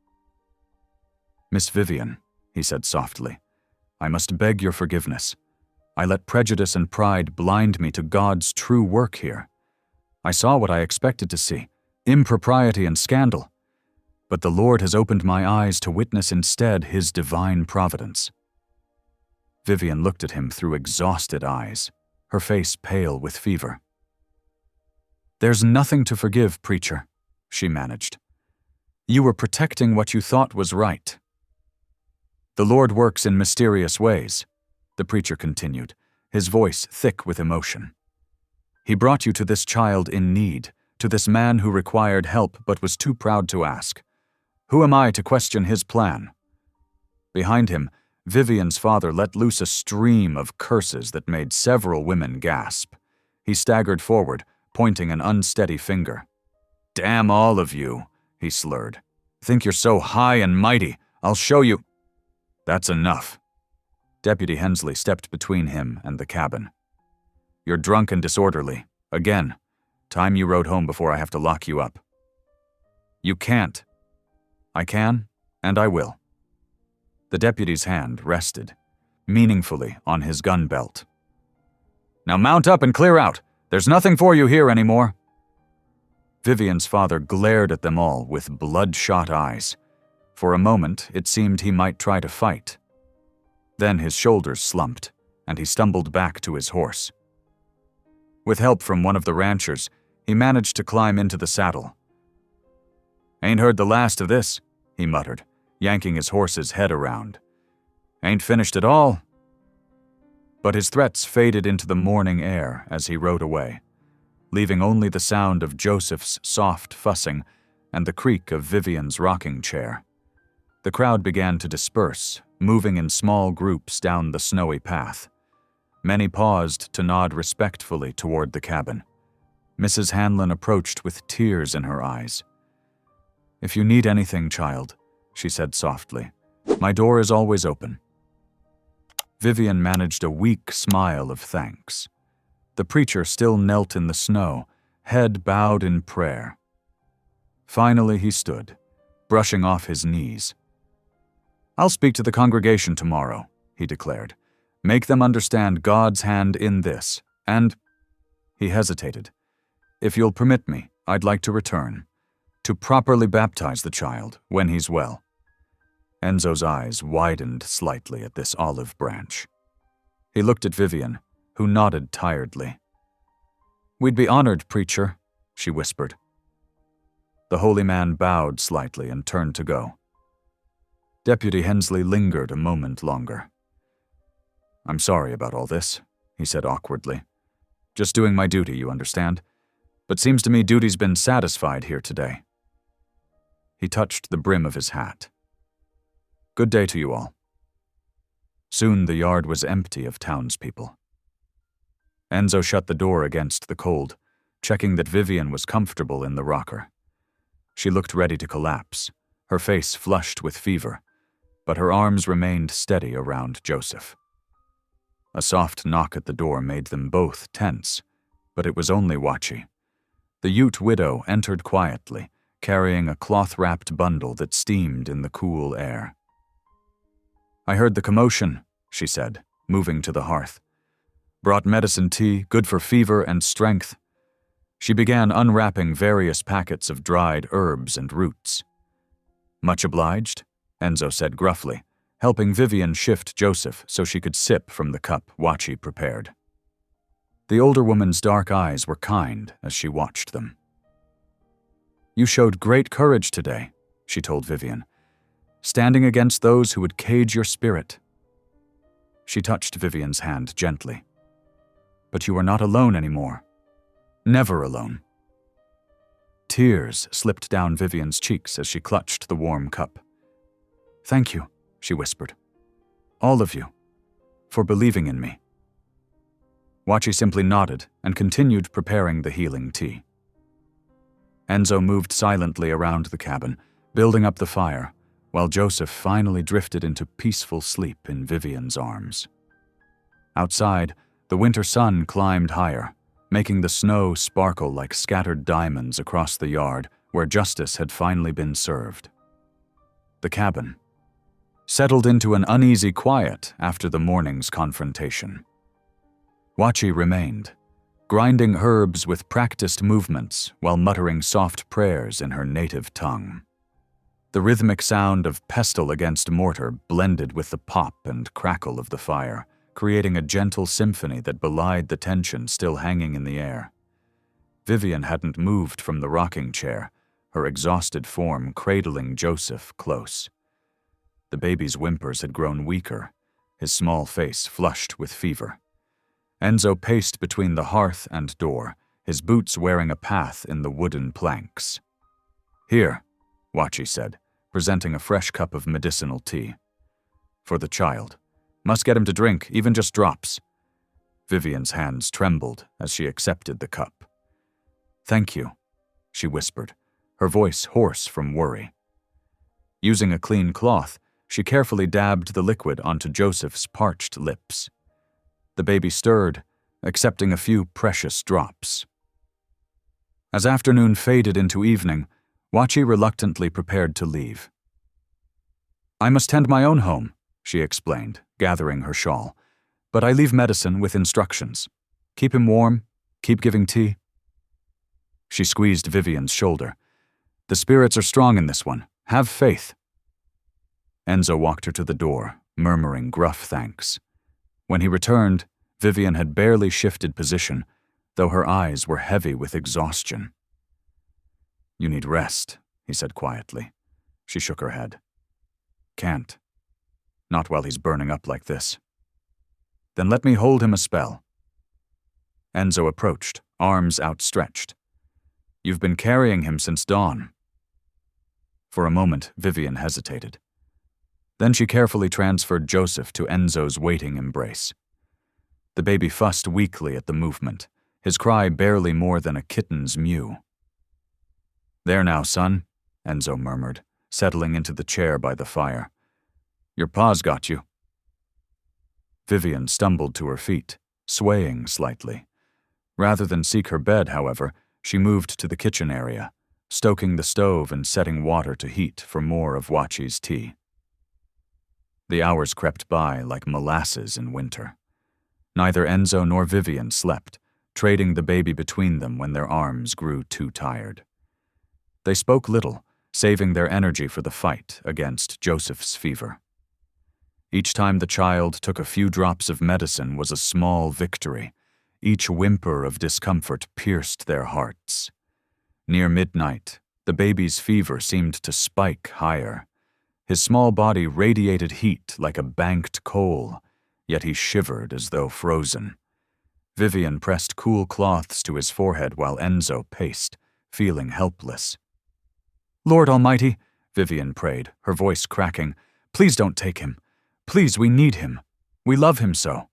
"Miss Vivian," he said softly, "I must beg your forgiveness. I let prejudice and pride blind me to God's true work here. I saw what I expected to see, impropriety and scandal. But the Lord has opened my eyes to witness instead His divine providence." Vivian looked at him through exhausted eyes, her face pale with fever. "There's nothing to forgive, preacher," she managed. "You were protecting what you thought was right." "The Lord works in mysterious ways," the preacher continued, his voice thick with emotion. "He brought you to this child in need, to this man who required help but was too proud to ask. Who am I to question his plan?" Behind him, Vivian's father let loose a stream of curses that made several women gasp. He staggered forward, pointing an unsteady finger. "Damn all of you. he slurred. Think you're so high and mighty. I'll show you. That's enough. Deputy Hensley stepped between him and the cabin. You're drunk and disorderly. Again. Time you rode home before I have to lock you up. You can't. I can, and I will. The deputy's hand rested, meaningfully, on his gun belt. Now mount up and clear out. There's nothing for you here anymore. Vivian's father glared at them all with bloodshot eyes. For a moment, it seemed he might try to fight. Then his shoulders slumped, and he stumbled back to his horse. With help from one of the ranchers, he managed to climb into the saddle. Ain't heard the last of this, he muttered, yanking his horse's head around. Ain't finished at all. But his threats faded into the morning air as he rode away, leaving only the sound of Joseph's soft fussing and the creak of Vivian's rocking chair. The crowd began to disperse, moving in small groups down the snowy path. Many paused to nod respectfully toward the cabin. Mrs. Hanlon approached with tears in her eyes. If you need anything, child, she said softly, my door is always open. Vivian managed a weak smile of thanks. The preacher still knelt in the snow, head bowed in prayer. Finally he stood, brushing off his knees. I'll speak to the congregation tomorrow, he declared. Make them understand God's hand in this, and… He hesitated. If you'll permit me, I'd like to return, to properly baptize the child when he's well. Enzo's eyes widened slightly at this olive branch. He looked at Vivian, who nodded tiredly. We'd be honored, preacher, she whispered. The holy man bowed slightly and turned to go. Deputy Hensley lingered a moment longer. I'm sorry about all this, he said awkwardly. Just doing my duty, you understand? But seems to me duty's been satisfied here today. He touched the brim of his hat. Good day to you all. Soon the yard was empty of townspeople. Enzo shut the door against the cold, checking that Vivian was comfortable in the rocker. She looked ready to collapse, her face flushed with fever, but her arms remained steady around Joseph. A soft knock at the door made them both tense, but it was only Wachi. The Ute widow entered quietly, carrying a cloth-wrapped bundle that steamed in the cool air. I heard the commotion, she said, moving to the hearth. Brought medicine tea, good for fever and strength. She began unwrapping various packets of dried herbs and roots. Much obliged, Enzo said gruffly, helping Vivian shift Joseph so she could sip from the cup Wachi prepared. The older woman's dark eyes were kind as she watched them. You showed great courage today, she told Vivian, standing against those who would cage your spirit. She touched Vivian's hand gently. But you are not alone anymore. Never alone. Tears slipped down Vivian's cheeks as she clutched the warm cup. Thank you, she whispered. All of you, for believing in me. Wachi simply nodded and continued preparing the healing tea. Enzo moved silently around the cabin, building up the fire, while Joseph finally drifted into peaceful sleep in Vivian's arms. Outside, the winter sun climbed higher, making the snow sparkle like scattered diamonds across the yard where justice had finally been served. The cabin settled into an uneasy quiet after the morning's confrontation. Wachi remained, grinding herbs with practiced movements while muttering soft prayers in her native tongue. The rhythmic sound of pestle against mortar blended with the pop and crackle of the fire, creating a gentle symphony that belied the tension still hanging in the air. Vivian hadn't moved from the rocking chair, her exhausted form cradling Joseph close. The baby's whimpers had grown weaker, his small face flushed with fever. Enzo paced between the hearth and door, his boots wearing a path in the wooden planks. Here, Wachi said, presenting a fresh cup of medicinal tea. For the child. Must get him to drink, even just drops. Vivian's hands trembled as she accepted the cup. Thank you, she whispered, her voice hoarse from worry. Using a clean cloth, she carefully dabbed the liquid onto Joseph's parched lips. The baby stirred, accepting a few precious drops. As afternoon faded into evening, Wachi reluctantly prepared to leave. "I must tend my own home," she explained, gathering her shawl. "But I leave medicine with instructions. Keep him warm, keep giving tea." She squeezed Vivian's shoulder. "The spirits are strong in this one. Have faith." Enzo walked her to the door, murmuring gruff thanks. When he returned, Vivian had barely shifted position, though her eyes were heavy with exhaustion. "You need rest," he said quietly. She shook her head. "Can't. Not while he's burning up like this." "Then let me hold him a spell." Enzo approached, arms outstretched. "You've been carrying him since dawn." For a moment, Vivian hesitated. Then she carefully transferred Joseph to Enzo's waiting embrace. The baby fussed weakly at the movement, his cry barely more than a kitten's mew. "There now, son," Enzo murmured, settling into the chair by the fire. "Your pa's got you." Vivian stumbled to her feet, swaying slightly. Rather than seek her bed, however, she moved to the kitchen area, stoking the stove and setting water to heat for more of Wachi's tea. The hours crept by like molasses in winter. Neither Enzo nor Vivian slept, trading the baby between them when their arms grew too tired. They spoke little, saving their energy for the fight against Joseph's fever. Each time the child took a few drops of medicine was a small victory. Each whimper of discomfort pierced their hearts. Near midnight, the baby's fever seemed to spike higher. His small body radiated heat like a banked coal, yet he shivered as though frozen. Vivian pressed cool cloths to his forehead while Enzo paced, feeling helpless. "Lord Almighty," Vivian prayed, her voice cracking, "please don't take him. Please, we need him. We love him so."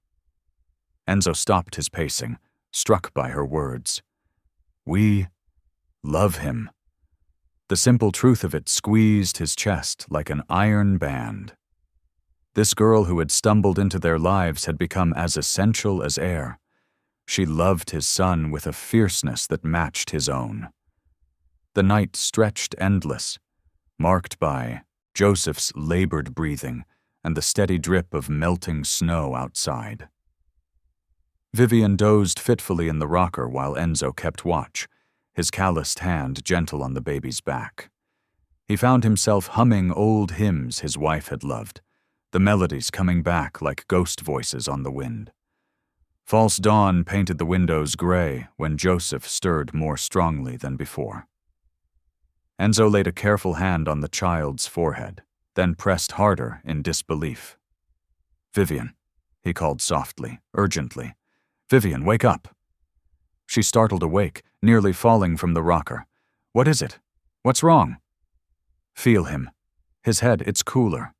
Enzo stopped his pacing, struck by her words. "We love him." The simple truth of it squeezed his chest like an iron band. This girl who had stumbled into their lives had become as essential as air. She loved his son with a fierceness that matched his own. The night stretched endless, marked by Joseph's labored breathing and the steady drip of melting snow outside. Vivian dozed fitfully in the rocker while Enzo kept watch, his calloused hand gentle on the baby's back. He found himself humming old hymns his wife had loved, the melodies coming back like ghost voices on the wind. False dawn painted the windows gray when Joseph stirred more strongly than before. Enzo laid a careful hand on the child's forehead, then pressed harder in disbelief. "Vivian," he called softly, urgently. "Vivian, wake up." She startled awake, nearly falling from the rocker. "What is it? What's wrong?" "Feel him. His head, it's cooler."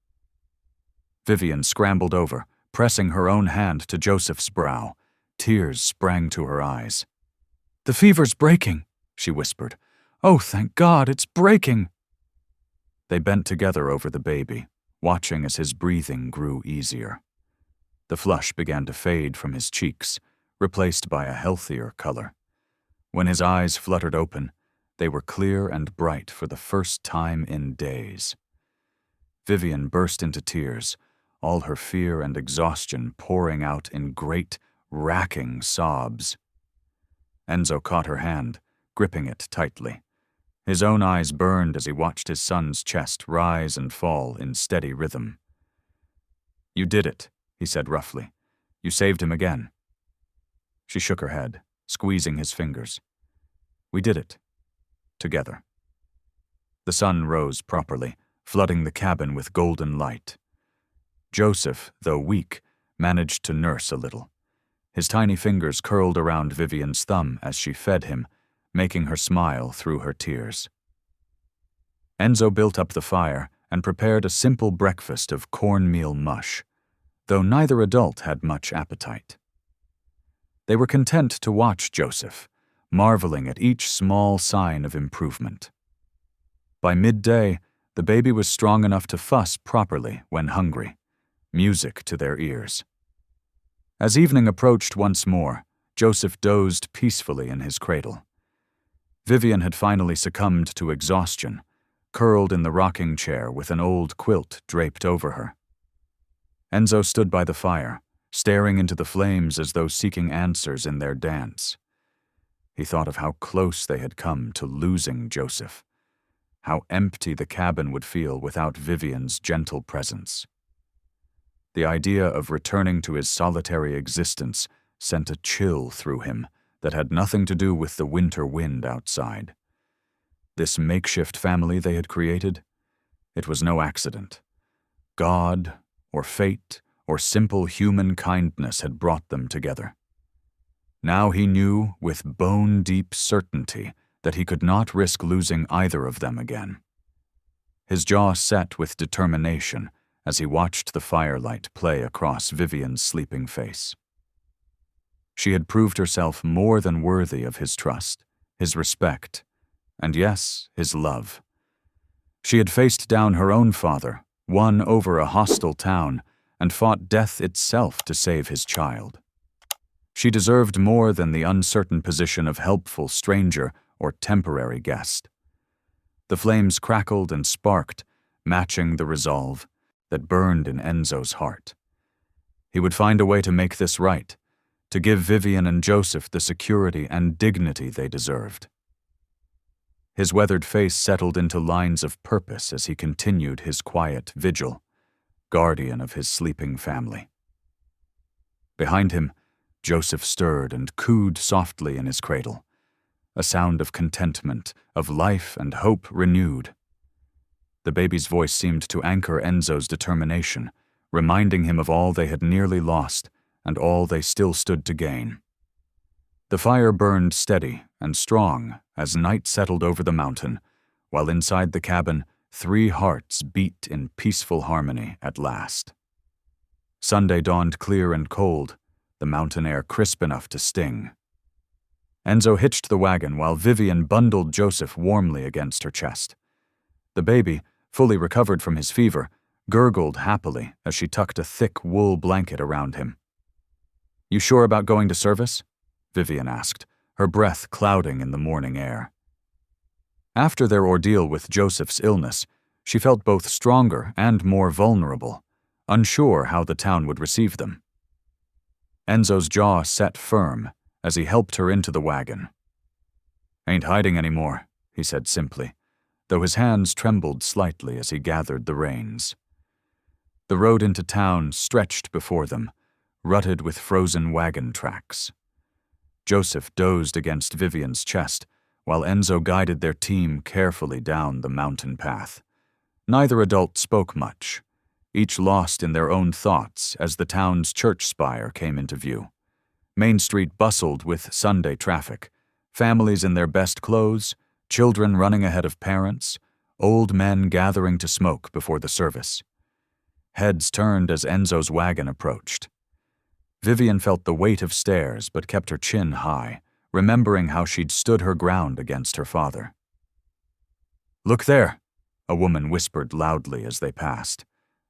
Vivian scrambled over, pressing her own hand to Joseph's brow. Tears sprang to her eyes. "The fever's breaking," she whispered. "Oh, thank God, it's breaking." They bent together over the baby, watching as his breathing grew easier. The flush began to fade from his cheeks, replaced by a healthier color. When his eyes fluttered open, they were clear and bright for the first time in days. Vivian burst into tears, all her fear and exhaustion pouring out in great, racking sobs. Enzo caught her hand, gripping it tightly. His own eyes burned as he watched his son's chest rise and fall in steady rhythm. "You did it," he said roughly. "You saved him again." She shook her head, squeezing his fingers. "We did it. Together." The sun rose properly, flooding the cabin with golden light. Joseph, though weak, managed to nurse a little. His tiny fingers curled around Vivian's thumb as she fed him, making her smile through her tears. Enzo built up the fire and prepared a simple breakfast of cornmeal mush, though neither adult had much appetite. They were content to watch Joseph, marveling at each small sign of improvement. By midday, the baby was strong enough to fuss properly when hungry, music to their ears. As evening approached once more, Joseph dozed peacefully in his cradle. Vivian had finally succumbed to exhaustion, curled in the rocking chair with an old quilt draped over her. Enzo stood by the fire, staring into the flames as though seeking answers in their dance. He thought of how close they had come to losing Joseph, how empty the cabin would feel without Vivian's gentle presence. The idea of returning to his solitary existence sent a chill through him that had nothing to do with the winter wind outside. This makeshift family they had created, it was no accident. God, or fate, or simple human kindness had brought them together. Now he knew with bone-deep certainty that he could not risk losing either of them again. His jaw set with determination as he watched the firelight play across Vivian's sleeping face. She had proved herself more than worthy of his trust, his respect, and yes, his love. She had faced down her own father, won over a hostile town, and fought death itself to save his child. She deserved more than the uncertain position of helpful stranger or temporary guest. The flames crackled and sparked, matching the resolve that burned in Enzo's heart. He would find a way to make this right, to give Vivian and Joseph the security and dignity they deserved. His weathered face settled into lines of purpose as he continued his quiet vigil, guardian of his sleeping family. Behind him, Joseph stirred and cooed softly in his cradle, a sound of contentment, of life and hope renewed. The baby's voice seemed to anchor Enzo's determination, reminding him of all they had nearly lost and all they still stood to gain. The fire burned steady and strong as night settled over the mountain, while inside the cabin 3 hearts beat in peaceful harmony at last. Sunday dawned clear and cold, the mountain air crisp enough to sting. Enzo hitched the wagon while Vivian bundled Joseph warmly against her chest. The baby, fully recovered from his fever, gurgled happily as she tucked a thick wool blanket around him. "You sure about going to service?" Vivian asked, her breath clouding in the morning air. After their ordeal with Joseph's illness, she felt both stronger and more vulnerable, unsure how the town would receive them. Enzo's jaw set firm as he helped her into the wagon. "Ain't hiding anymore," he said simply, though his hands trembled slightly as he gathered the reins. The road into town stretched before them, rutted with frozen wagon tracks. Joseph dozed against Vivian's chest, while Enzo guided their team carefully down the mountain path. Neither adult spoke much, each lost in their own thoughts as the town's church spire came into view. Main Street bustled with Sunday traffic, families in their best clothes, children running ahead of parents, old men gathering to smoke before the service. Heads turned as Enzo's wagon approached. Vivian felt the weight of stares but kept her chin high, remembering how she'd stood her ground against her father. "Look there," a woman whispered loudly as they passed.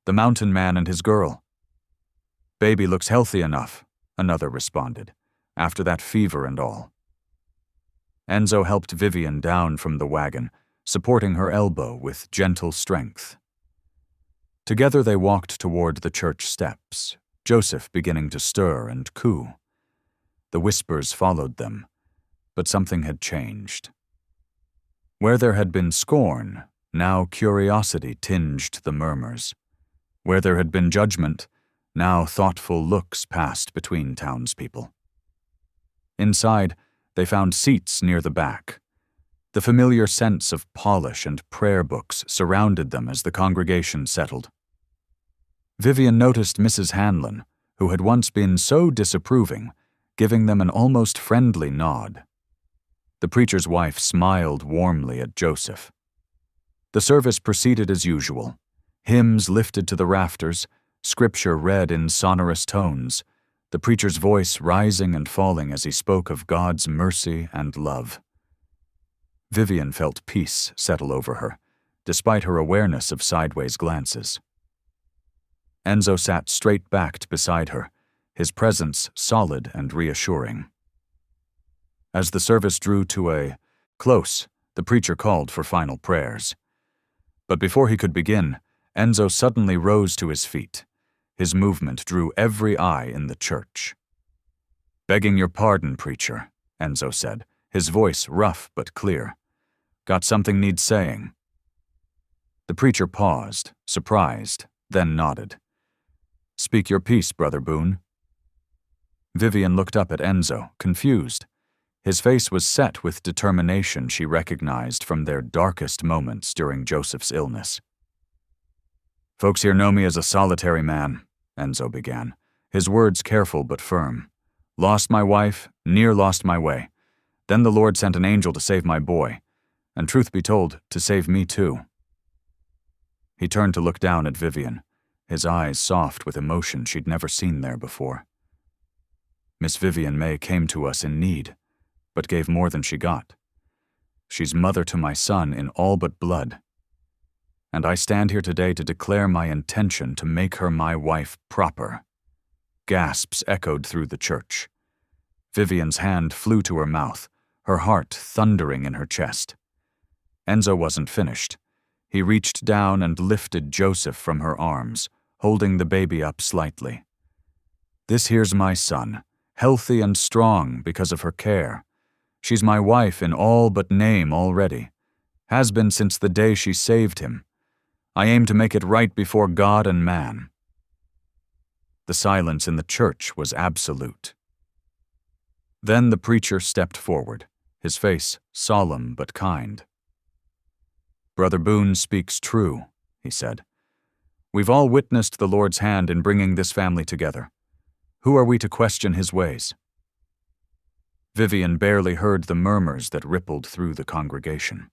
"The mountain man and his girl." "Baby looks healthy enough," another responded, "after that fever and all." Enzo helped Vivian down from the wagon, supporting her elbow with gentle strength. Together they walked toward the church steps, Joseph beginning to stir and coo. The whispers followed them, but something had changed. Where there had been scorn, now curiosity tinged the murmurs. Where there had been judgment, now thoughtful looks passed between townspeople. Inside, they found seats near the back. The familiar sense of polish and prayer books surrounded them as the congregation settled. Vivian noticed Mrs. Hanlon, who had once been so disapproving, giving them an almost friendly nod. The preacher's wife smiled warmly at Joseph. The service proceeded as usual, hymns lifted to the rafters, scripture read in sonorous tones, the preacher's voice rising and falling as he spoke of God's mercy and love. Vivian felt peace settle over her, despite her awareness of sideways glances. Enzo sat straight-backed beside her, his presence solid and reassuring. As the service drew to a close, the preacher called for final prayers. But before he could begin, Enzo suddenly rose to his feet. His movement drew every eye in the church. "Begging your pardon, preacher," Enzo said, his voice rough but clear. "Got something needs saying." The preacher paused, surprised, then nodded. "Speak your piece, Brother Boone." Vivian looked up at Enzo, confused. His face was set with determination she recognized from their darkest moments during Joseph's illness. "Folks here know me as a solitary man," Enzo began, his words careful but firm. "Lost my wife, near lost my way. Then the Lord sent an angel to save my boy, and truth be told, to save me too." He turned to look down at Vivian, his eyes soft with emotion she'd never seen there before. "Miss Vivian May came to us in need, but gave more than she got. She's mother to my son in all but blood. And I stand here today to declare my intention to make her my wife proper." Gasps echoed through the church. Vivian's hand flew to her mouth, her heart thundering in her chest. Enzo wasn't finished. He reached down and lifted Joseph from her arms, holding the baby up slightly. "This here's my son, healthy and strong because of her care. She's my wife in all but name already. Has been since the day she saved him. I aim to make it right before God and man." The silence in the church was absolute. Then the preacher stepped forward, his face solemn but kind. "Brother Boone speaks true," he said. "We've all witnessed the Lord's hand in bringing this family together. Who are we to question his ways?" Vivian barely heard the murmurs that rippled through the congregation.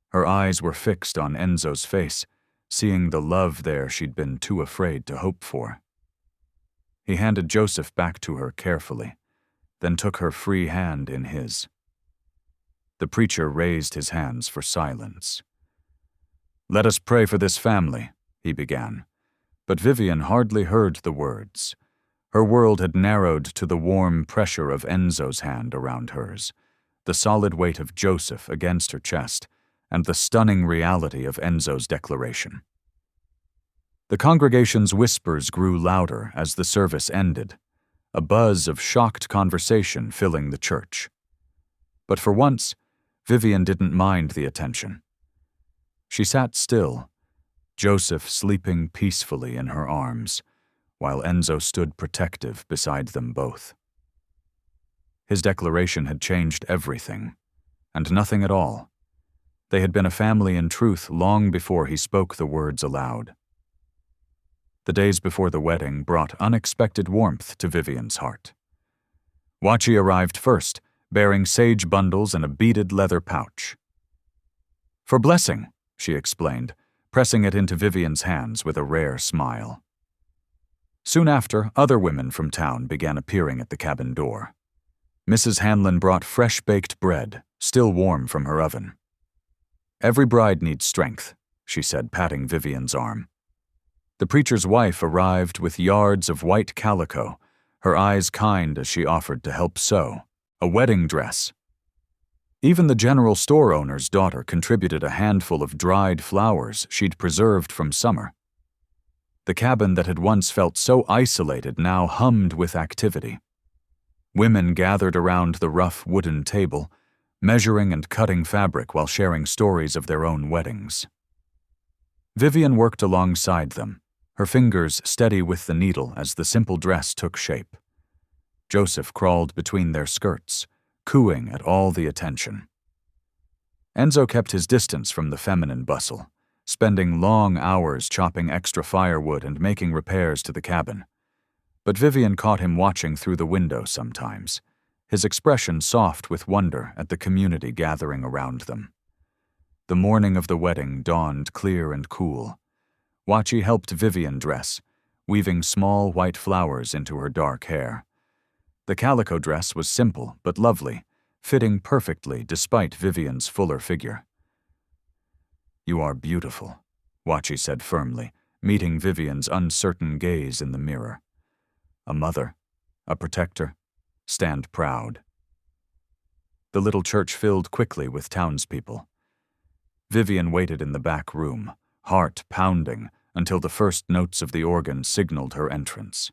Her eyes were fixed on Enzo's face, seeing the love there she'd been too afraid to hope for. He handed Joseph back to her carefully, then took her free hand in his. The preacher raised his hands for silence. "Let us pray for this family," he began, but Vivian hardly heard the words. Her world had narrowed to the warm pressure of Enzo's hand around hers, the solid weight of Joseph against her chest, and the stunning reality of Enzo's declaration. The congregation's whispers grew louder as the service ended, a buzz of shocked conversation filling the church. But for once, Vivian didn't mind the attention. She sat still, Joseph sleeping peacefully in her arms, while Enzo stood protective beside them both. His declaration had changed everything, and nothing at all. They had been a family in truth long before he spoke the words aloud. The days before the wedding brought unexpected warmth to Vivian's heart. Wachi arrived first, bearing sage bundles and a beaded leather pouch. "For blessing," she explained, pressing it into Vivian's hands with a rare smile. Soon after, other women from town began appearing at the cabin door. Mrs. Hanlon brought fresh-baked bread, still warm from her oven. "Every bride needs strength," she said, patting Vivian's arm. The preacher's wife arrived with yards of white calico, her eyes kind as she offered to help sew, a wedding dress. Even the general store owner's daughter contributed a handful of dried flowers she'd preserved from summer. The cabin that had once felt so isolated now hummed with activity. Women gathered around the rough wooden table, measuring and cutting fabric while sharing stories of their own weddings. Vivian worked alongside them, her fingers steady with the needle as the simple dress took shape. Joseph crawled between their skirts, cooing at all the attention. Enzo kept his distance from the feminine bustle, spending long hours chopping extra firewood and making repairs to the cabin. But Vivian caught him watching through the window sometimes, his expression soft with wonder at the community gathering around them. The morning of the wedding dawned clear and cool. Wachi helped Vivian dress, weaving small white flowers into her dark hair. The calico dress was simple but lovely, fitting perfectly despite Vivian's fuller figure. You are beautiful, Wachi said firmly, meeting Vivian's uncertain gaze in the mirror. A mother, a protector, stand proud. The little church filled quickly with townspeople. Vivian waited in the back room, heart pounding, until the first notes of the organ signaled her entrance.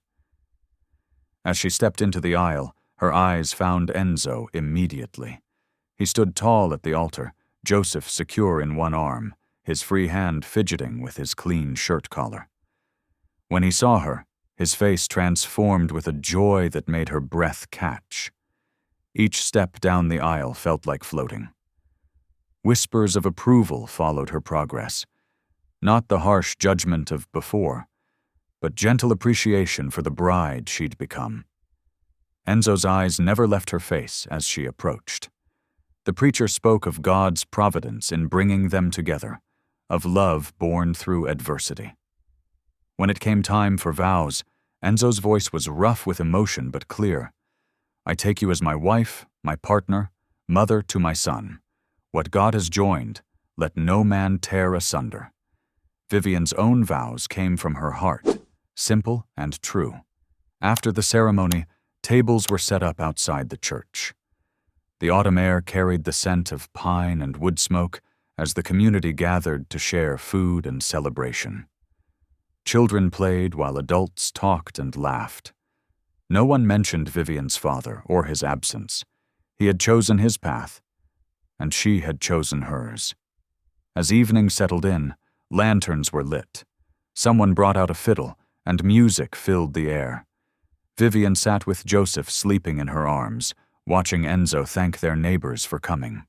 As she stepped into the aisle, her eyes found Enzo immediately. He stood tall at the altar, Joseph secure in one arm, his free hand fidgeting with his clean shirt collar. When he saw her, his face transformed with a joy that made her breath catch. Each step down the aisle felt like floating. Whispers of approval followed her progress, not the harsh judgment of before, but gentle appreciation for the bride she'd become. Enzo's eyes never left her face as she approached. The preacher spoke of God's providence in bringing them together, of love born through adversity. When it came time for vows, Enzo's voice was rough with emotion but clear. I take you as my wife, my partner, mother to my son. What God has joined, let no man tear asunder. Vivian's own vows came from her heart, simple and true. After the ceremony, tables were set up outside the church. The autumn air carried the scent of pine and wood smoke as the community gathered to share food and celebration. Children played while adults talked and laughed. No one mentioned Vivian's father or his absence. He had chosen his path, and she had chosen hers. As evening settled in, lanterns were lit. Someone brought out a fiddle, and music filled the air. Vivian sat with Joseph sleeping in her arms, watching Enzo thank their neighbors for coming.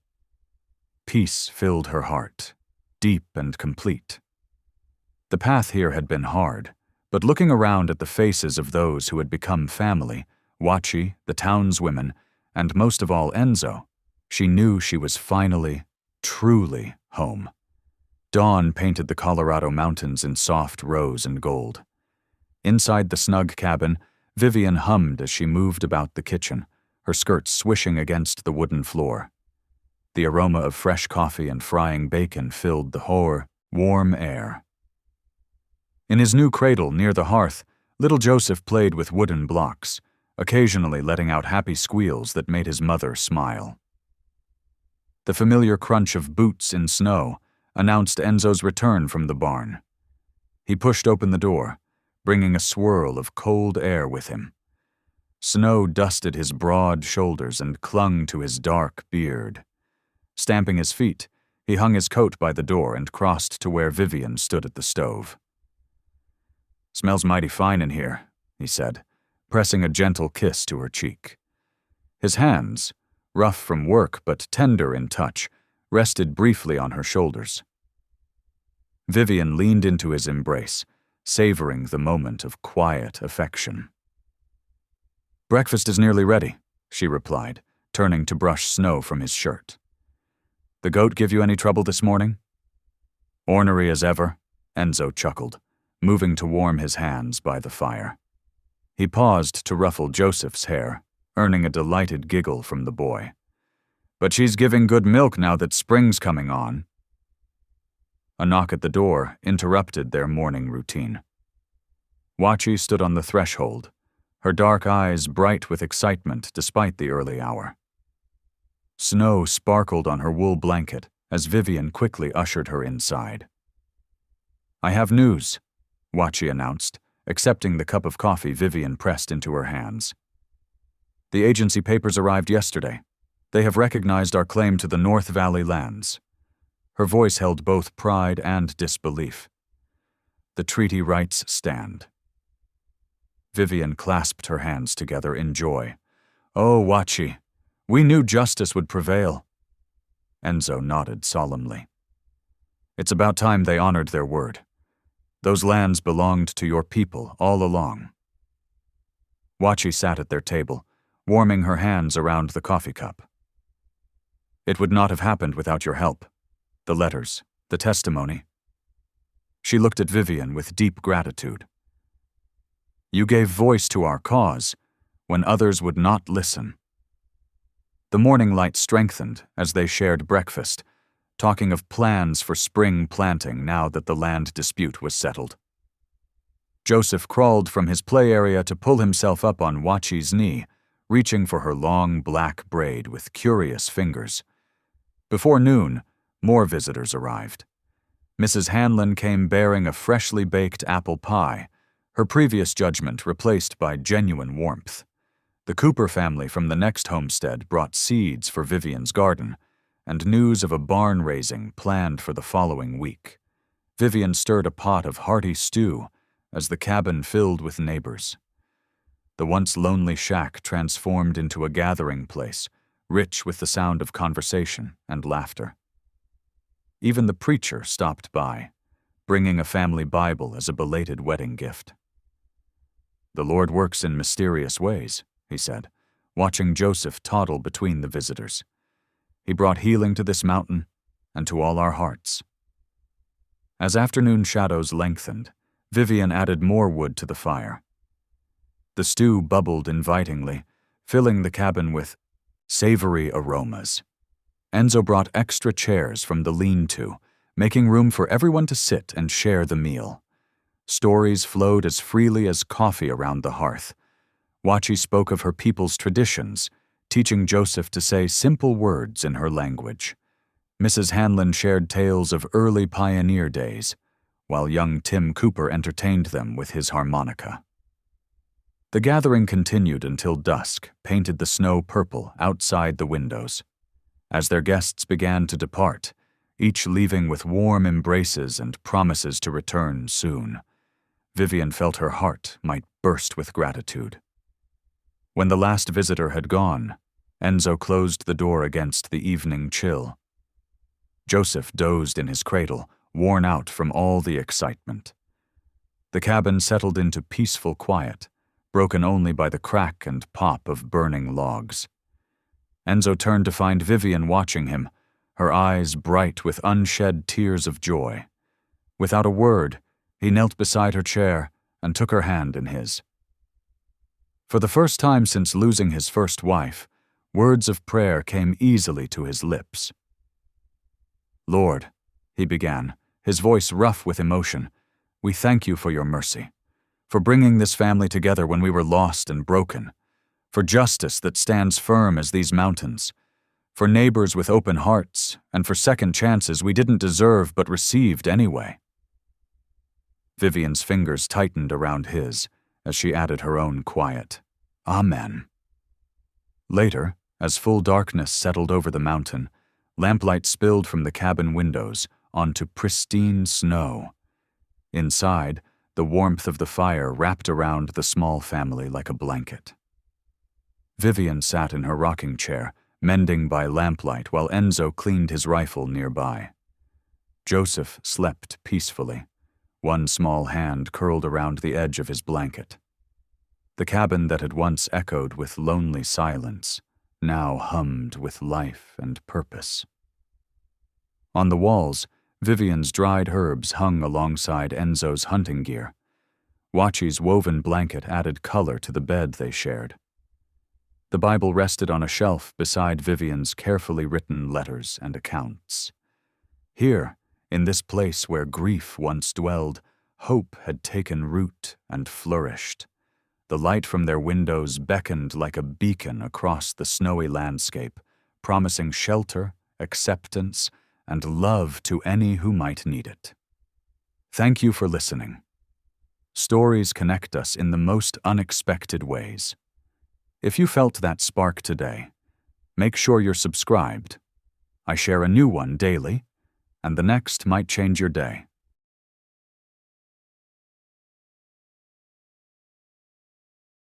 Peace filled her heart, deep and complete. The path here had been hard, but looking around at the faces of those who had become family, Wachi, the townswomen, and most of all Enzo, she knew she was finally, truly home. Dawn painted the Colorado mountains in soft rose and gold. Inside the snug cabin, Vivian hummed as she moved about the kitchen, her skirts swishing against the wooden floor. The aroma of fresh coffee and frying bacon filled the warm air. In his new cradle near the hearth, little Joseph played with wooden blocks, occasionally letting out happy squeals that made his mother smile. The familiar crunch of boots in snow announced Enzo's return from the barn. He pushed open the door, bringing a swirl of cold air with him. Snow dusted his broad shoulders and clung to his dark beard. Stamping his feet, he hung his coat by the door and crossed to where Vivian stood at the stove. "Smells mighty fine in here," he said, pressing a gentle kiss to her cheek. His hands, rough from work but tender in touch, rested briefly on her shoulders. Vivian leaned into his embrace, savoring the moment of quiet affection. "Breakfast is nearly ready," she replied, turning to brush snow from his shirt. "The goat give you any trouble this morning?" "Ornery as ever," Enzo chuckled, moving to warm his hands by the fire. He paused to ruffle Joseph's hair, earning a delighted giggle from the boy. "But she's giving good milk now that spring's coming on." A knock at the door interrupted their morning routine. Wachi stood on the threshold, her dark eyes bright with excitement despite the early hour. Snow sparkled on her wool blanket as Vivian quickly ushered her inside. "I have news," Wachi announced, accepting the cup of coffee Vivian pressed into her hands. "The agency papers arrived yesterday. They have recognized our claim to the North Valley lands." Her voice held both pride and disbelief. "The treaty rights stand." Vivian clasped her hands together in joy. "Oh, Wachi, we knew justice would prevail." Enzo nodded solemnly. "It's about time they honored their word. Those lands belonged to your people all along." Wachi sat at their table, warming her hands around the coffee cup. "It would not have happened without your help. The letters, the testimony." She looked at Vivian with deep gratitude. "You gave voice to our cause when others would not listen." The morning light strengthened as they shared breakfast, talking of plans for spring planting now that the land dispute was settled. Joseph crawled from his play area to pull himself up on Wachi's knee, reaching for her long black braid with curious fingers. Before noon, more visitors arrived. Mrs. Hanlon came bearing a freshly baked apple pie, her previous judgment replaced by genuine warmth. The Cooper family from the next homestead brought seeds for Vivian's garden, and news of a barn raising planned for the following week. Vivian stirred a pot of hearty stew as the cabin filled with neighbors. The once lonely shack transformed into a gathering place, rich with the sound of conversation and laughter. Even the preacher stopped by, bringing a family Bible as a belated wedding gift. "The Lord works in mysterious ways," he said, watching Joseph toddle between the visitors. "He brought healing to this mountain and to all our hearts." As afternoon shadows lengthened, Vivian added more wood to the fire. The stew bubbled invitingly, filling the cabin with savory aromas. Enzo brought extra chairs from the lean-to, making room for everyone to sit and share the meal. Stories flowed as freely as coffee around the hearth. Wachi spoke of her people's traditions, teaching Joseph to say simple words in her language. Mrs. Hanlon shared tales of early pioneer days, while young Tim Cooper entertained them with his harmonica. The gathering continued until dusk painted the snow purple outside the windows. As their guests began to depart, each leaving with warm embraces and promises to return soon, Vivian felt her heart might burst with gratitude. When the last visitor had gone, Enzo closed the door against the evening chill. Joseph dozed in his cradle, worn out from all the excitement. The cabin settled into peaceful quiet, broken only by the crack and pop of burning logs. Enzo turned to find Vivian watching him, her eyes bright with unshed tears of joy. Without a word, he knelt beside her chair and took her hand in his. For the first time since losing his first wife, words of prayer came easily to his lips. "Lord," he began, his voice rough with emotion, "we thank you for your mercy, for bringing this family together when we were lost and broken, for justice that stands firm as these mountains, for neighbors with open hearts, and for second chances we didn't deserve but received anyway." Vivian's fingers tightened around his as she added her own quiet, "Amen." Later, as full darkness settled over the mountain, lamplight spilled from the cabin windows onto pristine snow. Inside, the warmth of the fire wrapped around the small family like a blanket. Vivian sat in her rocking chair, mending by lamplight while Enzo cleaned his rifle nearby. Joseph slept peacefully, one small hand curled around the edge of his blanket. The cabin that had once echoed with lonely silence now hummed with life and purpose. On the walls, Vivian's dried herbs hung alongside Enzo's hunting gear. Wachi's woven blanket added color to the bed they shared. The Bible rested on a shelf beside Vivian's carefully written letters and accounts. Here, in this place where grief once dwelled, hope had taken root and flourished. The light from their windows beckoned like a beacon across the snowy landscape, promising shelter, acceptance, and love to any who might need it. Thank you for listening. Stories connect us in the most unexpected ways. If you felt that spark today, make sure you're subscribed. I share a new one daily, and the next might change your day.